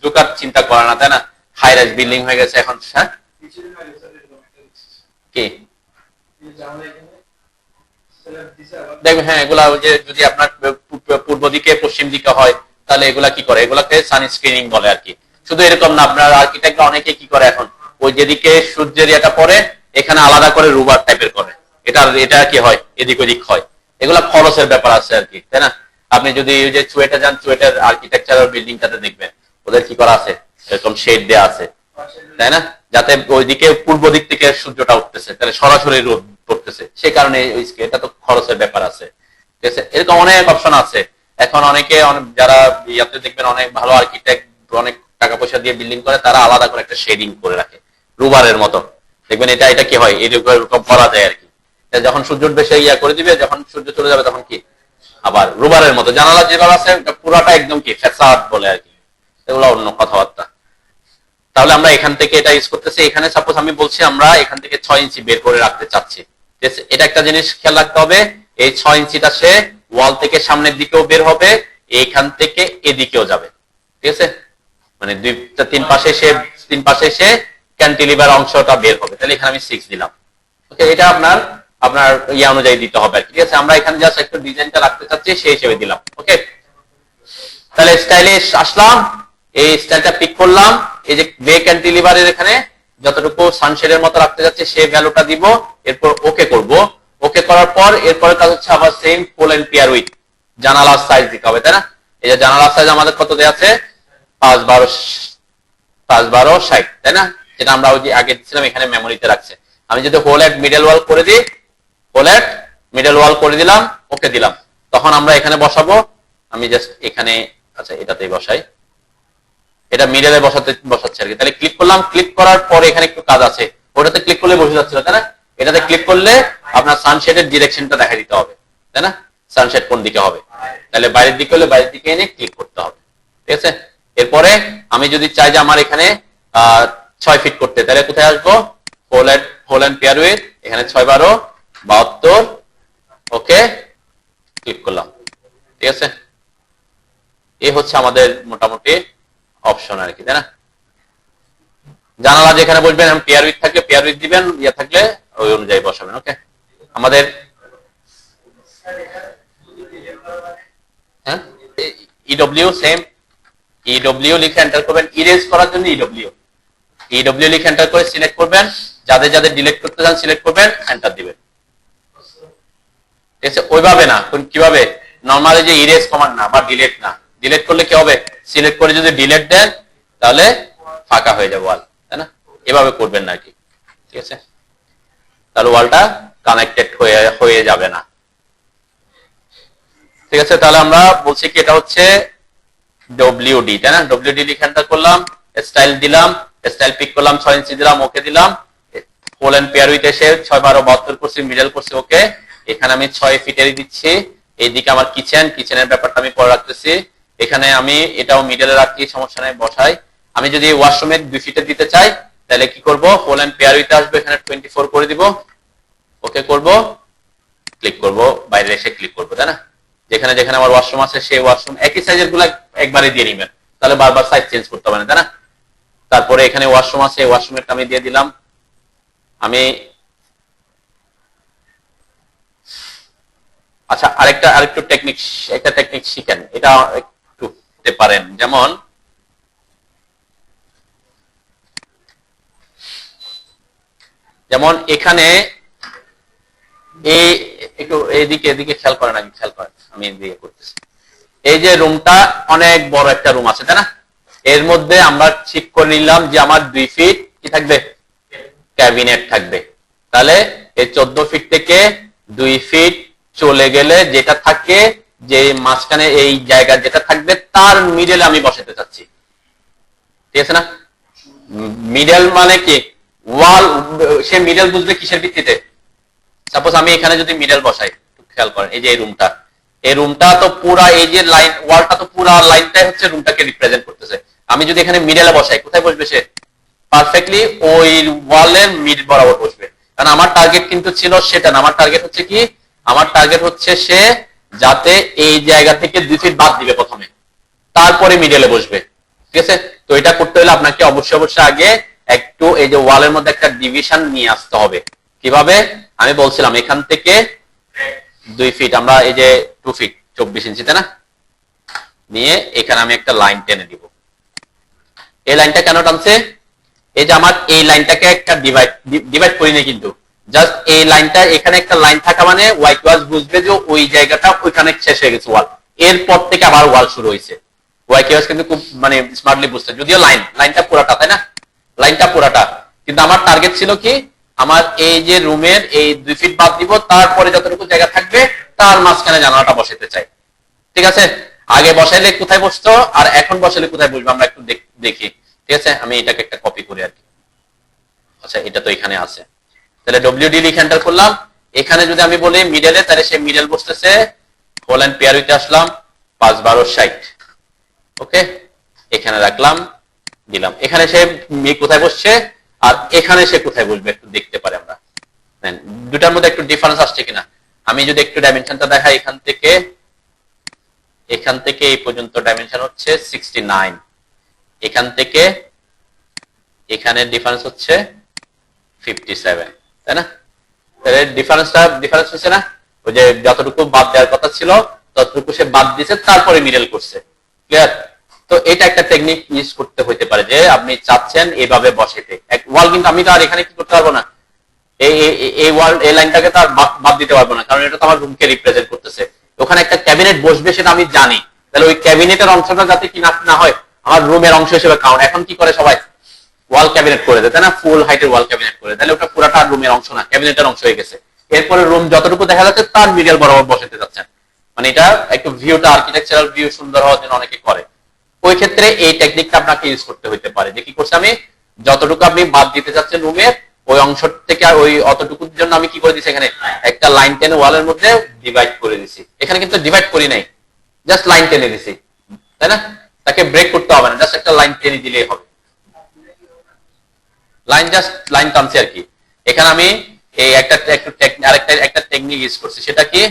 ঢুকার চিন্তা করে না, তাই না? হাই রাইজ বিল্ডিং হয়ে গেছে এখন। হ্যাঁ কি দেখবেন, হ্যাঁ এগুলা যে যদি আপনার পূর্ব দিকে পশ্চিম দিকে হয় তাহলে এগুলা কি করে, এগুলাকে সানস্ক্রিনিং বলে আর কি। শুধু এরকম না, আপনার আর্কিটেক্টরা অনেকে কি করে এখন ওই যেদিকে সূর্যের ইয়েটা পড়ে এখানে আলাদা করে রুবার টাইপের করে, এটা কি হয় এদিক ওদিক হয়। এগুলা খরচের ব্যাপার আছে আর কি, তাই না? আপনি যদি ওই যে চুয়েটে যান, চুয়েটের আর্কিটেকচারাল বিল্ডিংটাতে দেখবেন ওদের কি করা আছে, এরকম শেড দেওয়া আছে, তাই না? যাতে ওইদিকে পূর্ব দিক থেকে সূর্যটা উঠতেছে, তাহলে সরাসরি রোদ পড়তেছে, সেই কারণে এটা তো খরচের ব্যাপার আছে, ঠিক আছে? এরকম অনেক অপশন আছে। এখন অনেকে যারা ইয়াতে দেখবেন অনেক ভালো আর্কিটেক্ট অনেক টাকা পয়সা দিয়ে বিল্ডিং করে, তারা আলাদা করে একটা শেডিং করে রাখে রুবারের মতো, দেখবেন এটা কি হয় এরকম করা যায় আর কি। যখন সূর্য উঠবে সে ইয়া করে দিবে, যখন সূর্য চলে যাবে তখন কি আবার রুবারের মতো জানালা যেভাবে আছে পুরাটা একদম কি ফ্যাসাদ বলে আর কি, এগুলো অন্য কথাবার্তা। তাহলে আমরা এখান থেকে এটা ইউজ করতেছি। এখানে সাপোজ আমি বলছি আমরা এখান থেকে 6 ইঞ্চি বের করে রাখতে চাচ্ছি, ঠিক আছে? এটা একটা জিনিস খেয়াল রাখতে হবে, এই 6 ইঞ্চিটা সে ওয়াল থেকে সামনের দিকেও বের হবে, এইখান থেকে এদিকেও যাবে, ঠিক আছে? মানে তিন পাশে সে ক্যান্টিলিভার অংশটা বের হবে, তাহলে এখানে আমি 6 দিলাম। ওকে, এটা আপনার ইয়া অনুযায়ী দিতে হবে, ঠিক আছে? আমরা এখানে জাস্ট একটু ডিজাইনটা রাখতে চাচ্ছি সেই হিসেবে দিলাম। ওকে, তাহলে স্টাইলে আসলাম, এই স্টাইলটা পিক করলাম, এই যে বে ক্যান্টিলিভারের এখানে যতটুকু সানশেডের মতো রাখতে যাচ্ছে সেই ভ্যালুটা দিব, এরপর ওকে করব। ওকে করার পর এরপরের কাজ হচ্ছে আবার same pole and pair with জানালার সাইজ দিতে হবে, তাই না? এই যে জানালার সাইজ আমাদের কত দেয়া আছে 5 12 60, তাই না? যেটা আমরা ওই যে আগে দিচ্ছিলাম এখানে মেমোরিতে রাখছে। আমি যদি হোল এট মিডল ওয়াল করে দিই, হোল এট মিডল ওয়াল করে দিলাম, ওকে দিলাম, তখন আমরা এখানে বসাবো। আমি জাস্ট এখানে আচ্ছা এটাতেই বসাই, এটা মিডলে বসাচ্ছি আর কি। তাহলে ক্লিক করলাম, ক্লিক করার পরে এখানে একটু কাজ আছে, ওটাতে ক্লিক করলে বসে যাচ্ছিল, তাই না? এটাতে ক্লিক করলে আপনার সানশেডের ডিরেকশনটা দেখা দিতে হবে, তাই না? সানশেড কোন দিকে হবে, তাহলে বাইরের দিকে হলে বাইরের দিকে এনে ক্লিক করতে হবে, ঠিক আছে? এরপরে আমি যদি চাই যে আমার এখানে 6 ফিট করতে, তাহলে কোথায় আসবো, হোল এন্ড পেয়ার উইথ, এখানে 6 12 72, ওকে ক্লিক করলাম, ঠিক আছে? এই হচ্ছে আমাদের মোটামুটি অপশন আর কি, তাই না? জানালা যেখানে বসবেন পেয়ার উইথ থাকলে পেয়ার উইথ দিবেন, ইয়ে থাকলে ওই অনুযায়ী বসাবেন। ওকে, আমাদের হ্যাঁ ইডব্লিউ সেম, ইডব্লিউ লিখে এন্টার করবেন। ইরেজ করার জন্য ইডব্লিউ লিখে এন্টার করে সিলেক্ট করবেন, যাদের যাদের ডিলিট করতে চান সিলেক্ট করবেন, এন্টার দিবেন, ঠিক আছে? ওইভাবে না, কিভাবে নরমালি যে ইরেজ কমান্ড না বা ডিলিট না, ডিলিট করলে কি হবে, সিলেক্ট করে যদি ডিলিট দেন তাহলে ফাঁকা হয়ে যাবে ওয়াল, তাই না? এভাবে করবেন না কি, ঠিক আছে? তাহলে ওয়ালটা কানেক্টেড হয়ে যাবে না, ঠিক আছে? তাহলে আমরা বলছি কি এটা হচ্ছে ডব্লিউডি, তাই না? ডব্লিউডি লিখে এন্টার করলাম, স্টাইল দিলাম, স্টাইল পিক করলাম, 6 ইঞ্চি দিলাম, ওকে দিলাম। হোল এন্ড পেয়ার উইথ এসে 6 12 72 করছি, মিডল করছি, ওকে। এখানে আমি 6 ফিটেরই দিচ্ছি। এইদিকে আমার কিচেনের ব্যাপারটা আমি পরে রাখতেছি। এখানে আমি এটাও মিডলে রাখি, সমস্যা নেই, বসাই। আমি যদি ওয়াশরুমে 2 ফিটে দিতে চাই তাহলে কি করব, হোল এন্ড পেয়ার উইথ আসবে, এখানে 24 করে দিব, ওকে করব, ক্লিক করব, বাইরে এসে ক্লিক করব, তাই না? যেখানে যেখানে আমার ওয়াশরুম আছে সেই ওয়াশরুম একই সাইজের গুলা একবারে দিয়ে নিবেন, তাহলে বারবার সাইজ চেঞ্জ করতে হবে না, তাই না? তারপরে এখানে ওয়াশরুম আছে, ওয়াশরুমেরটা আমি দিয়ে দিলাম। আমি আচ্ছা আরেকটু টেকনিক শিখেন, এটা একটু হতে পারেন। যেমন এখানে এই একটু এদিকে খেয়াল করেন, আমি এদিকে করতেছি। এই যে রুমটা অনেক বড় একটা রুম আছে, তাই না? এর মধ্যে আমরা ঠিক করে নিলাম যে আমার 2 ফিট কি থাকবে, ক্যাবিনেট থাকবে। তাহলে এই 14 ফিট থেকে 2 ফিট চলে গেলে যেটা থাকে, যে মাঝখানে এই জায়গা যেটা থাকবে তার মিডলে আমি বসাতে চাচ্ছি, ঠিক আছে না? মিডল মানে কি, ওয়াল, সে মিডল বুঝবে কিসের ভিত্তিতে? সাপোজ আমি এখানে যদি মিডল বসাই, খেয়াল করেন এই যে এই রুমটা, এই রুমটা তো পুরা এই যে লাইন ওয়ালটা তো পুরা লাইনটাই হচ্ছে রুমটাকে রিপ্রেজেন্ট করতেছে। আমি যদি এখানে মিডলে বসাই, কোথায় বসবে সে? পারফেক্টলি ওই ওয়ালের মিড বরাবর বসবে। কারণ আমার টার্গেট কিন্তু ছিল সেটা না, আমার টার্গেট হচ্ছে কি, আমার টার্গেট হচ্ছে সে যাতে এই জায়গা থেকে 2 ফিট বাদ দিবে প্রথমে, তারপরে মিডলে বসবে। ঠিক আছে? তো এটা করতে হলে আপনাকে অবশ্যই অবশ্যই আগে একটু এই যে ওয়ালের মধ্যে একটা ডিভিশন নিয়ে আসতে হবে। কিভাবে? আমি বলছিলাম এখান থেকে 2 ফিট, আমরা এই যে 2 ফিট 24 ইঞ্চি, তাই না, নিয়ে এখানে আমি একটা লাইন টেনে দিব। এই লাইনটা কেন টানছে? এই যে আমার এই লাইনটাকে একটা ডিভাইড করিনি কিন্তু, জাস্ট এই লাইনটা এখানে একটা লাইন থাকা মানে হোয়াইট ওয়াশ বুঝবে যে ওই জায়গাটা ওইখানে শেষ হয়ে গেছে ওয়াল, এরপর থেকে আবার ওয়াল শুরু হয়েছে। হোয়াইট ওয়াশ কিন্তু খুব মানে স্মার্টলি বুঝতে, যদিও লাইনটা পুরাটা, তাই না, লাইনটা পুরাটা, কিন্তু আমার টার্গেট ছিল কি, আমার এই যে রুমের এই 2 ফিট বাদ দিব, তারপরে যতটুকু জায়গা থাকবে তার মাঝখানে জানালাটা বসাতে চাই। ঠিক আছে? আগে বসাইলে কোথায় বসতো আর এখন বসাইলে কোথায় বসবে আমরা একটু দেখি। ঠিক আছে? আমি এটাকে একটা কপি করি আর কি। আচ্ছা, এটা তো এখানে আছে, তাহলে ডব্লিউডি লিখে এন্টার করলাম। এখানে যদি আমি বলি মিডলে, তাহলে সে মিডল বসতেছে, হোল এন্ড পেয়ার হইতে আসলাম, 5 12 60। ওকে, এখানে রাখলাম, দিলাম। এখানে সে কোথায় বসছে আর এখানে সে কোথায় বসবে একটু দেখতে পারে আমরা। দুটার মধ্যে একটু ডিফারেন্স আসছে কিনা। আমি যদি একটু ডাইমেনশনটা দেখাই, এখান থেকে এই পর্যন্ত ডাইমেনশন হচ্ছে 69, এখান থেকে এখানে ডিফারেন্স হচ্ছে 57, তাই না? তাহলে ডিফারেন্স হচ্ছে না, ওই যে যতটুকু বাদ দেওয়ার কথা ছিল ততটুকু সে বাদ দিয়েছে, তারপরে মিডল করছে। ক্লিয়ার? তো এটা একটা টেকনিক ইউজ করতে হইতে পারে যে আপনি চাচ্ছেন এইভাবে বসাইতে এক ওয়াল, কিন্তু আমি তো আর এখানে কি করতে পারবো না, এই ওয়াল এই লাইনটাকে তো আর বাদ দিতে পারবো না, কারণ এটা তো আমার রুমকে রিপ্রেজেন্ট করতেছে। ওখানে একটা ক্যাবিনেট বসবে সেটা আমি জানি, তাহলে ওই ক্যাবিনেটের অংশটা যাতে কি না হয় আমার রুমের অংশ হিসেবে কাউন্ট। এখন কি করে সবাই ওয়াল ক্যাবিনেট করে দেয়, তাই না, ফুল হাইটের ওয়াল ক্যাবিনেট করে, তাহলে ওটা পুরাটা রুমের অংশ না, ক্যাবিনেটের অংশ হয়ে গেছে। এরপরে রুম যতটুকু দেখা যাচ্ছে তার মিডল বরাবর বসাতে যাচ্ছেন, মানে এটা একটু ভিউটা আর্কিটেকচারাল ভিউ সুন্দর হওয়ার জন্য অনেকে করে। ওই ক্ষেত্রে এই টেকনিকটা আপনাকে ইউজ করতে হইতে পারে যে কি করছে, আমি যতটুকু আপনি বাদ দিতে যাচ্ছেন রুমের ওই অংশ থেকে ওই অতটুকুর জন্য আমি কি করে দিচ্ছি, এখানে একটা লাইন টেনে ওয়ালের মধ্যে ডিভাইড করে দিছি। এখানে কিন্তু ডিভাইড করি নাই, জাস্ট লাইন টেনে দিছি, তাই না, তাকে ব্রেক করতে হবে না, জাস্ট একটা লাইন টেনে দিলেই হবে। লাইন টানছি আর কি। এখানে আমি এই একটা টেকনিক ইউজ করছি, সেটা কি,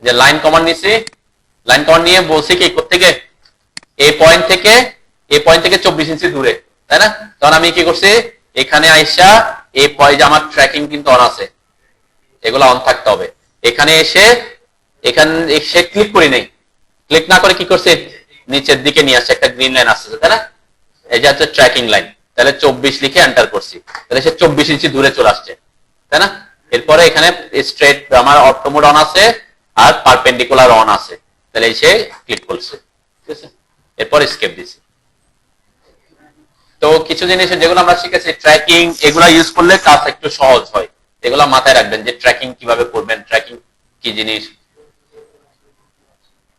যে লাইন কমান্ড নিছি, লাইন কমান্ড নিয়ে বলছি কি থেকে এই পয়েন্ট থেকে 24 ইঞ্চি দূরে, তাই না। তখন আমি কি করছি, এখানে আইসা এই পয়েন্ট, আমার ট্র্যাকিং কিন্তু অন আছে, এগুলো অন থাকতে হবে। এখানে এসে ক্লিক করি নাই, ক্লিক না করে কি করছে, নিচের দিকে নিয়ে আসছে, একটা গ্রিন লাইন আসছে, তাই না, এই যে হচ্ছে ট্র্যাকিং লাইন। তাহলে 24 লিখে এন্টার করছি, তাহলে সে 24 ইঞ্চি দূরে চলে আসছে, তাই না। এরপরে এখানে স্ট্রেট আমার অটো মোড অন আছে আর পারপেন্ডিকুলার অন আছে, তাহলে সে ক্লিক করছে, ঠিক আছে। এরপর স্কেপ দিছি। তো কিছু জিনিস যেগুলো আমরা শিখেছি ট্র্যাকিং, এগুলা ইউজ করলে কাজ একটু সহজ হয়, এগুলা মাথায় রাখবেন যে ট্র্যাকিং কিভাবে করবেন, ট্র্যাকিং কি জিনিস।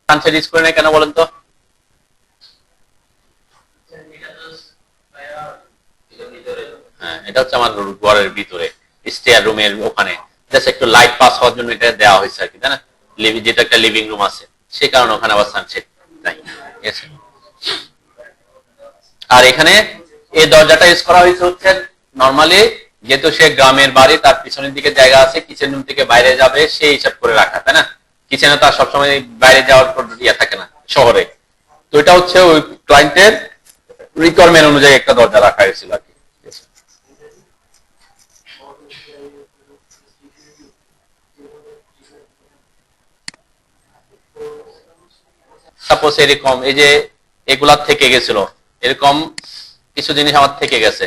আনসার ইউজ করে না কেন বলেন তো? হ্যাঁ, এটা হচ্ছে আমার ঘরের ভিতরে স্টেয়ার রুমের ওখানে, জাস্ট একটু লাইট পাস হওয়ার জন্য এটা দেওয়া হয়েছে আর কি, তাই না, যেটা একটা লিভিং রুম আছে সে কারণে ওখানে আবার সানসেট নাই, ঠিক আছে। আর এখানে এই দরজাটা ইউজ করা হয়েছে হচ্ছে নরমালি, যেহেতু সে গ্রামের বাড়ি, তার পিছনের দিকে জায়গা আছে, কিচেন রুম থেকে বাইরে যাবে সেই হিসাব করে রাখা, তাই না। কিচেনে তো আর সবসময় বাইরে যাওয়ার ইয়ে থাকে না শহরে, তো এটা হচ্ছে ওই ক্লায়েন্টের রিকোয়ারমেন্ট অনুযায়ী একটা দরজা রাখা হয়েছিল আর কি। সাপোজ এরকম এই যে এগুলা থেকে গেছিল, এরকম কিছু জিনিস আমার থেকে গেছে,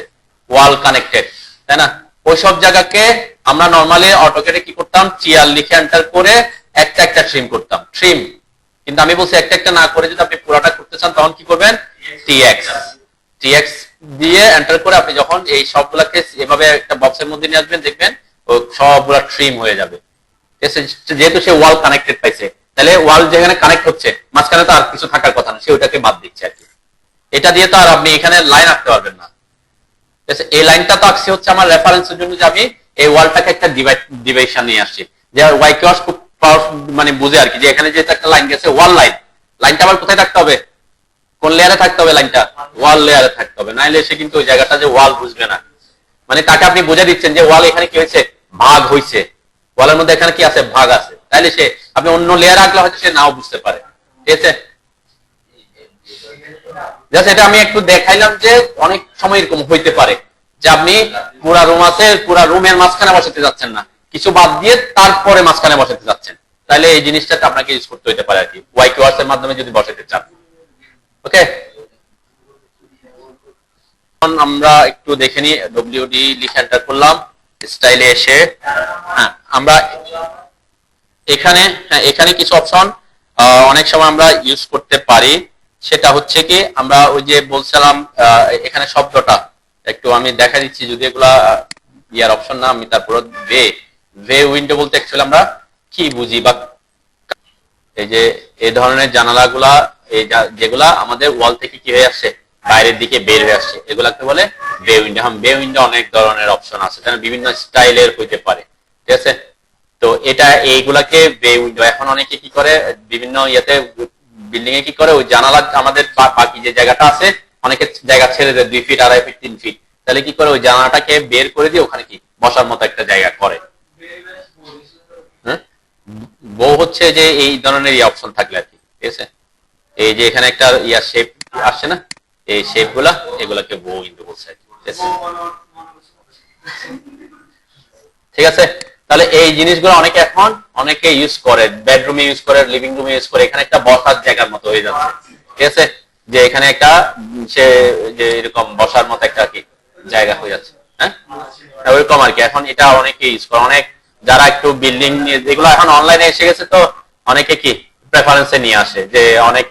ওয়াল কানেক্টেড, তাই না, ওই সব জায়গাকে আমরা নরমালি অটোক্যাডে কি করতাম, চিয়ার লিখে এন্টার করে একটা একটা ট্রিম করতাম, ট্রিম। কিন্তু আমি বলছি একটা একটা না করে যদি আপনি পুরোটা করতে চান তখন কি করবেন, টিএক্স দিয়ে এন্টার করে আপনি যখন এই সবগুলাকে এভাবে একটা বক্সের মধ্যে নিয়ে আসবেন, দেখবেন ও সবগুলা ট্রিম হয়ে যাবে। যেহেতু সে ওয়াল কানেক্টেড পাইছে, তাহলে ওয়াল যেখানে কানেক্ট হচ্ছে মাঝখানে তো আর কিছু থাকার কথা না, সে ওটাকে বাদ দিচ্ছে আর কি। এটা দিয়ে তো আর আপনি এখানে লাইন আঁকতে পারবেন না। এই লাইনটা তো আঁকছি হচ্ছে আমার রেফারেন্সের জন্য, যে আমি এই ওয়ালটাকে একটা ডিভাইশন নিয়ে আসছি, যে হোয়াইট ওয়াশ খুব মানে বুঝে আর কি, যে এখানে যে একটা লাইন গেছে ওয়াল লাইন, লাইনটা আবার কোথায় থাকতে হবে, কোন লেয়ারে থাকতে হবে, লাইনটা ওয়াল লেয়ারে থাকতে হবে, নাইলে সে কিন্তু ওই জায়গাটা যে ওয়াল বুঝবে না। মানে তাকে আপনি বুঝে দিচ্ছেন যে ওয়াল এখানে কি হয়েছে, ভাগ হয়েছে, ওয়ালের মধ্যে এখানে কি আছে, ভাগ আছে, তাইলে সে আপনি অন্য লেয়ার রাখলে হয়তো সে নাও বুঝতে পারে। ঠিক আছে, জাস্ট এটা আমি একটু দেখাইলাম যে অনেক সময় এরকম হইতে পারে যে আপনি পুরা রুম আছে, পুরা রুমের মাঝখানে বসাতে যাচ্ছেন না, কিছু বাদ দিয়ে তারপরে মাঝখানে বসাতে যাচ্ছেন, তাহলে এই জিনিসটাকে আপনাকে ইউজ করতে হইতে পারে আর কি, ওয়াই কিওয়ার্ডস এর মাধ্যমে যদি বসাতে চান। ওকে, আমরা একটু দেখে নিই, ডব্লিউডি লিখে এন্টার করলাম, স্টাইলে এসে হ্যাঁ আমরা এখানে, হ্যাঁ এখানে কিছু অপশন অনেক সময় আমরা ইউজ করতে পারি। সেটা হচ্ছে কি, আমরা ওই যে বলছিলাম এখানে শব্দটা একটু আমি দেখা দিচ্ছি, যদি এগুলা ইয়ার অপশন না, আমি তারপর ভে উইন্ডো বলতে অ্যাকচুয়ালি আমরা কি বুঝি, বা এই যে এই ধরনের জানালাগুলা যেগুলা আমাদের ওয়াল থেকে কি হয়ে আসছে, বাইরের দিকে বের হয়ে আসছে, এগুলাকে বলে বে উইন্ডো। হ্যাঁ, বে উইন্ডো অনেক ধরনের অপশন আছে, বিভিন্ন স্টাইলের হইতে পারে। ঠিক আছে, তো এটা এইগুলাকে বে উইন্ডো। এখন অনেকে কি করে, বিভিন্ন ইয়েতে বিল্ডিং এ কি করে, ওই জানালা আমাদের বাকি যে জায়গাটা আছে, অনেকে জায়গা ছেড়ে দেয় 2 ফিট, 2.5 ফিট, 3 ফিট, তাহলে কি করে ওই জানালাটাকে বের করে দিয়ে ওখানে কি বসার মতো একটা জায়গা করে। হ্যাঁ, বউ হচ্ছে যে এই ধরনের অপশন থাকলে আর কি। ঠিক আছে, এই যে এখানে একটা ইয়া শেপ আসছে না, এই শেপ গুলা, এগুলাকে বউ উইন্ডো বলছে আর কি। ঠিক আছে, তাহলে এই জিনিসগুলো অনেকে এখন অনেকে ইউজ করে, বেডরুমে ইউজ করে, লিভিং রুমে ইউজ করে, এখানে একটা বসার জায়গার মতো হয়ে যাচ্ছে। ঠিক আছে, যে এখানে একটা সে যে এরকম বসার মতো একটা কি জায়গা হয়ে যাচ্ছে। হ্যাঁ, ওইরকম আর কি, এখন এটা অনেকে ইউজ করে, অনেক যারা একটু বিল্ডিং এগুলো এখন অনলাইনে এসে গেছে, তো অনেকে কি প্রেফারেন্সে নিয়ে আসে, যে অনেক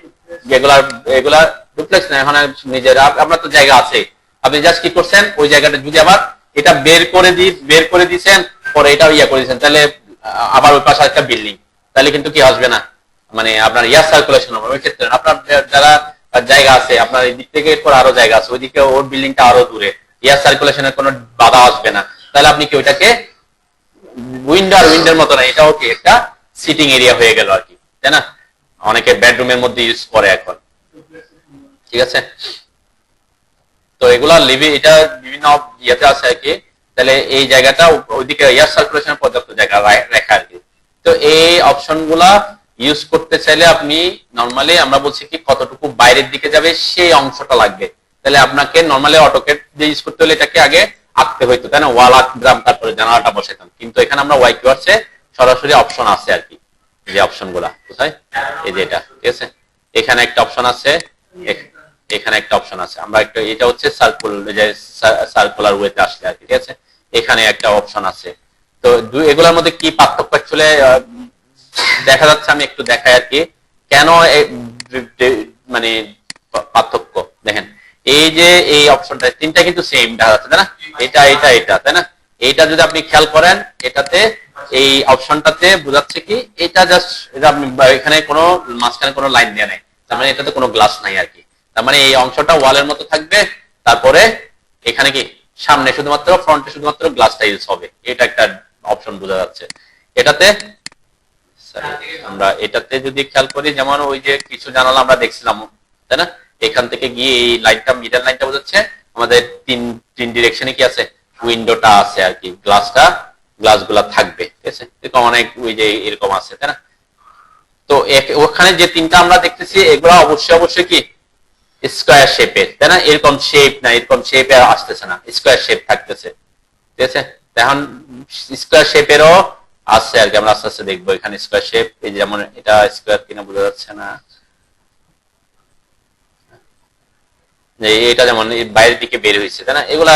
এগুলা ডুপ্লেক্স না, এখন নিজের আপনার তো জায়গা আছে, আপনি জাস্ট কি করছেন, ওই জায়গাটা যদি আবার এটা বের করে দিয়েছেন, পরে এটা ইয়া করে দিয়েছেন, তাহলে আবার ওই পাশে একটা বিল্ডিং, তাহলে কিন্তু কি আসবে না, মানে আপনার ইয়ার সার্কুলেশন হবে। ওই ক্ষেত্রে আপনার যারা জায়গা আছে, আপনার এই দিক থেকে আরো জায়গা আছে, ওইদিকে ওর বিল্ডিংটা আরো দূরে, এয়ার সার্কুলেশনের কোনো বাধা আসবে না, তাহলে আপনি কি ওইটাকে উইন্ডোর মতো না, এটাও কি একটা সিটিং এরিয়া হয়ে গেল আর কি, তাই না? অনেকে বেডরুমের মধ্যে ইউজ করে এখন। ঠিক আছে, তো এগুলা এটা বিভিন্ন ইয়েতে আছে আর কি, তাহলে এই জায়গাটা ওইদিকে এয়ার সার্কুলেশনের পর্যাপ্ত জায়গা রাখা আর কি। তো এই অপশন গুলা ইউজ করতে চাইলে আপনি নর্মালি, আমরা বলছি কি কতটুকু বাইরের দিকে যাবে সেই অংশটা লাগবে, তাহলে আপনাকে নর্মালি অটোকেট যে ইউজ করতে হলে এটাকে আগে আঁকতে হইতো, তাই না, ওয়াল আঁকতাম, তারপরে জানালাটা বসাইতাম, কিন্তু এখানে আমরা ওয়াই কিওয়ার্ডসে সরাসরি অপশন আছে আর কি, যে অপশন গুলা কোথায়, এই যে এটা। ঠিক আছে, এখানে একটা অপশন আছে, এখানে একটা অপশন আছে, আমরা একটা, এটা হচ্ছে সার্কুলার ওয়েতে আসলে আর কি। ঠিক আছে, এখানে একটা অপশন আছে। তো এগুলোর মধ্যে কি পার্থক্য অ্যাকচুয়ালি দেখা যাচ্ছে, আমি একটু দেখাই আর কি, কেন মানে পার্থক্য দেখেন, এই যে এই অপশনটা তিনটা কিন্তু সেম দেখা যাচ্ছে, তাই না, এটা তাই না, এইটা যদি আপনি খেয়াল করেন, এটাতে এই অপশনটাতে বোঝাচ্ছে কি, এটা জাস্ট এখানে কোনো মাঝখানে কোনো লাইন দেওয়া নাই, তার মানে এটাতে কোনো গ্লাস নাই আর কি, তার মানে এই অংশটা ওয়ালের মতো থাকবে, তারপরে এখানে কি সামনে শুধুমাত্র ফ্রন্টে শুধুমাত্র গ্লাসটা ইউজ হবে, এটা একটা অপশন বোঝা যাচ্ছে। এটাতে আমরা এটাতে যদি খেয়াল করি, যেমন ওই যে কিছু জানালা আমরা দেখছিলাম, তাই না, এখান থেকে গিয়ে এই লাইনটা, মিডল লাইনটা বোঝাচ্ছে আমাদের তিন ডিরেকশনে কি আছে, উইন্ডোটা আছে আর কি, গ্লাসগুলা থাকবে। ঠিক আছে, এরকম অনেক ওই যে এরকম আছে, তাই না। তো ওখানে যে তিনটা আমরা দেখতেছি, এগুলো অবশ্যই কি স্কোয়ার শেপের, তাই না, এরকম শেপ না, এরকম শেপে আসতেছে না, স্কোয়ার শেপ থাকতেছে। ঠিক আছে, এখন স্কোয়ার শেপেরও আছে আর কি, আমরা আস্তে আস্তে দেখবো। এখানে স্কোয়ার শেপ, এই যেমন এটা স্কোয়ার কিনা বোঝা যাচ্ছে না, এটা যেমন বাইরের দিকে বের হয়েছে, তাই না, এগুলা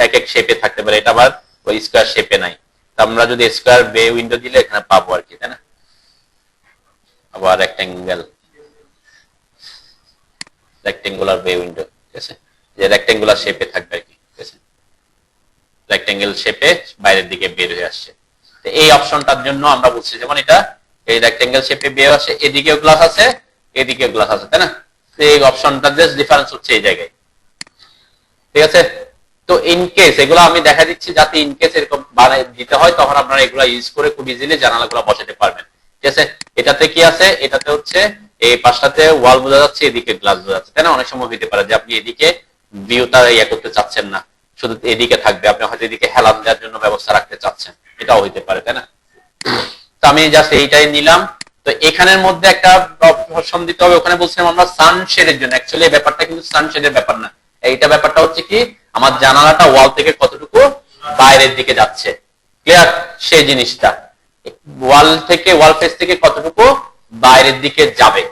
এক এক শেপে থাকতে পারে, এটা আবার ওই স্কোয়ার শেপে নাই। আমরা যদি স্কোয়ার বে উইন্ডো দিলে এখানে পাবো আর কি, তাই না, আবার রেক্টেঙ্গুলার বে উইন্ডো। ঠিক আছে, যে রেক্টেঙ্গুলার শেপে থাকবে আর কি। ঠিক আছে, রেক্টেঙ্গেল শেপে বাইরের দিকে বের হয়ে আসছে। এই অপশনটার জন্য আমরা বলছি, যেমন এটা এই রেক্টেঙ্গেল শেপে বের আসে, এদিকেও গ্লাস আছে, এদিকেও গ্লাস আছে, তাই না, এই অপশনটা জাস্ট ডিফারেন্স হচ্ছে এই জায়গায়। ঠিক আছে, তো ইনকেস এগুলো আমি দেখা দিচ্ছি যাতে ইনকেস এরকম বানায় দিতে হয় তখন আপনারা এগুলো ইউজ করে খুব ইজিলি জানালাগুলো বসাতে পারবেন। ঠিক আছে, এটাতে কি আছে, এটাতে হচ্ছে এই পাশটাতে ওয়াল বোঝা যাচ্ছে, এদিকে গ্লাস বোঝা যাচ্ছে, তাই না? অনেক সময় হইতে পারে যে আপনি এদিকে ভিউটা ইয়ে করতে চাচ্ছেন না, শুধু এদিকে থাকবে, আপনি হয়তো এদিকে হেলান দেওয়ার জন্য ব্যবস্থা রাখতে চাচ্ছেন, এটাও হইতে পারে, তাই না? তো আমি জাস্ট এইটাই নিলাম। তো এখানের মধ্যে একটা অপশন দিতে হবে, ওখানে বলছিলাম আমরা সানশেডের জন্য। অ্যাকচুয়ালি এই ব্যাপারটা কিন্তু সানশেডের ব্যাপার না, এইটা ব্যাপারটা হচ্ছে কি আমার জানালাটা ওয়াল থেকে কতটুকু বাইরের দিকে যাচ্ছে, ক্লিয়ার? সেই জিনিসটা ওয়াল থেকে, ওয়াল ফেস থেকে কতটুকু বাইরের দিকে যাবে,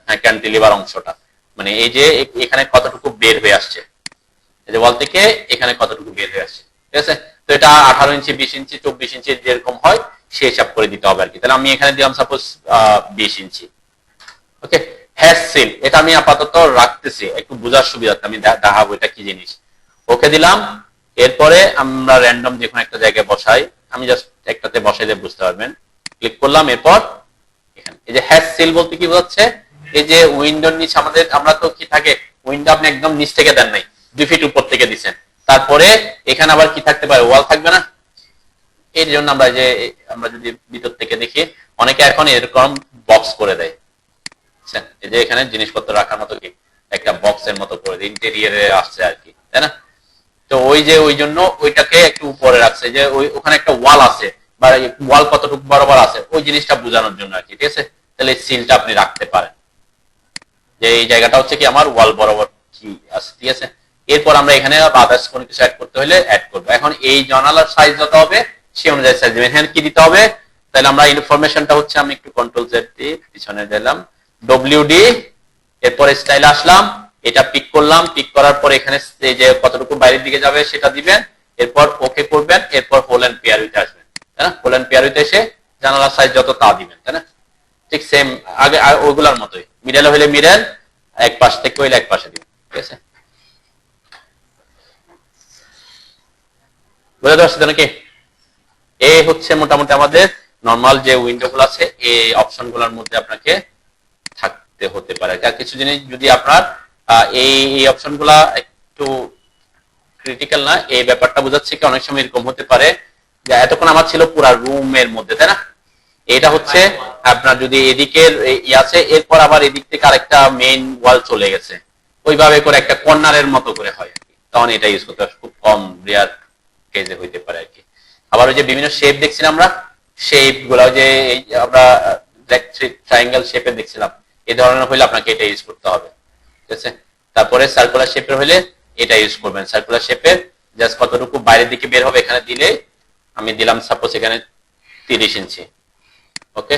হ্যাঁ, ক্যান্টিলিভার অংশটা, মানে এই যে এখানে কতটুকু বের হয়ে আসছে, এই যে ওয়াল থেকে এখানে কতটুকু বের হয়ে আসছে। ঠিক আছে, তো এটা 18 ইঞ্চি, 20 ইঞ্চি, 24 ইঞ্চি যেরকম হয় সে হিসাব করে দিতে হবে আর কি। তাহলে আমি এখানে দিলাম সাপোজ 20 ইঞ্চি। ওকে, হ্যাশ সিল এটা আমি আপাতত রাখতেছি, একটু বোঝার সুবিধার্থে আমি দেখাবো এটা কি জিনিস। ওকে দিলাম। এরপরে আমরা র্যান্ডম যে কোনো একটা জায়গায় বসাই, আমি জাস্ট একটাতে বসাইলে বুঝতে পারবেন। ক্লিক করলাম, এরপর এখানে এই যে হ্যাশ সিল বলতে কি বোঝাচ্ছে, এই যে উইন্ডোর নিচে আমাদের, আমরা তো কি থাকে, উইন্ডো আপনি একদম নিচ থেকে দেন নাই, 2 ফিট উপর থেকে দিচ্ছেন, তারপরে এখানে আবার কি থাকতে পারে, ওয়াল থাকবে না? এর জন্য আমরা যে, আমরা যদি ভিতর থেকে দেখি, অনেকে এখন এরকম বক্স করে দেয়, এই যে এখানে জিনিসপত্র রাখার মতো কি একটা বক্সের মতো করে দেয়, ইন্টেরিয়রে আসছে আর কি, তাই না? তো ওই যে ওই জন্য ওইটাকে একটু উপরে রাখছে, যে ওখানে একটা ওয়াল আছে বা ওয়াল কতটুকু বরাবর আছে ওই জিনিসটা বোঝানোর জন্য আর কি। ঠিক আছে, তাহলে এই সিলটা আপনি রাখতে পারেন যে এই জায়গাটা হচ্ছে কি আমার ওয়াল বরাবর কি আছে। ঠিক আছে, এরপর আমরা এখানে আদার্স কোনো কিছু অ্যাড করতে হলে অ্যাড করবো। এখন এই জানালার সাইজ যত হবে সেই অনুযায়ী সাইজ দিবেন। এখানে কি দিতে হবে, তাহলে আমরা ইনফরমেশনটা হচ্ছে, আমি একটু কন্ট্রোল জেড দিয়ে পিছনে দিলাম, WD, এরপরে স্টাইল আসলাম, এটা পিক করলাম, পিক করার পর এখানে এই যে কতটুকু বাইরের দিকে যাবে সেটা দিবেন, এরপর ওকে করবেন, এরপর হোল এন্ড পেয়ার উইথ আসবেন, তাই না? হোল এন্ড পেয়ার উইথ এসে জানালার সাইজ যত তা দিবেন, তাই না? ঠিক সেম আগে ওইগুলার মতোই, মিডল হইলে মিডল, এক পাশ থেকে হইলে এক পাশে দিবেন। ঠিক আছে, বুঝতে পারছি তো নাকি? এই হচ্ছে মোটামুটি আমাদের নর্মাল যে উইন্ডো গুলো আছে, এই অপশন গুলোর মধ্যে আপনাকে থাকতে হতে পারে। আর কিছু জিনিস যদি আপনার এই অপশন গুলা একটু ক্রিটিক্যাল না, এই ব্যাপারটা বোঝাচ্ছে কি অনেক সময় এরকম হতে পারে যে এতক্ষণ আমার ছিল পুরা রুমের মধ্যে, তাই না? এটা হচ্ছে আপনার যদি এদিকের আছে, এরপর আবার এদিক থেকে আরেকটা মেইন ওয়াল চলে গেছে, ওইভাবে করে একটা কর্নারের মতো করে হয় আর কি, তখন এটা ইউজ করতে হয়, খুব কম রেয়ার কেজে হইতে পারে আর কি। আবার ওই যে বিভিন্ন শেপ দেখছিলাম আমরা, শেপ গুলা যে আমরা ট্রায়াঙ্গেল শেপে দেখছিলাম, এই ধরনের হইলে আপনাকে এটা ইউজ করতে হবে। ঠিক আছে, তারপরে সার্কুলার শেপের হইলে এটা ইউজ করবেন। সার্কুলার শেপের জাস্ট কতটুকু বাইরের দিকে বের হবে এখানে দিলে, আমি দিলাম সাপোজ এখানে 30 ইঞ্চি। ওকে,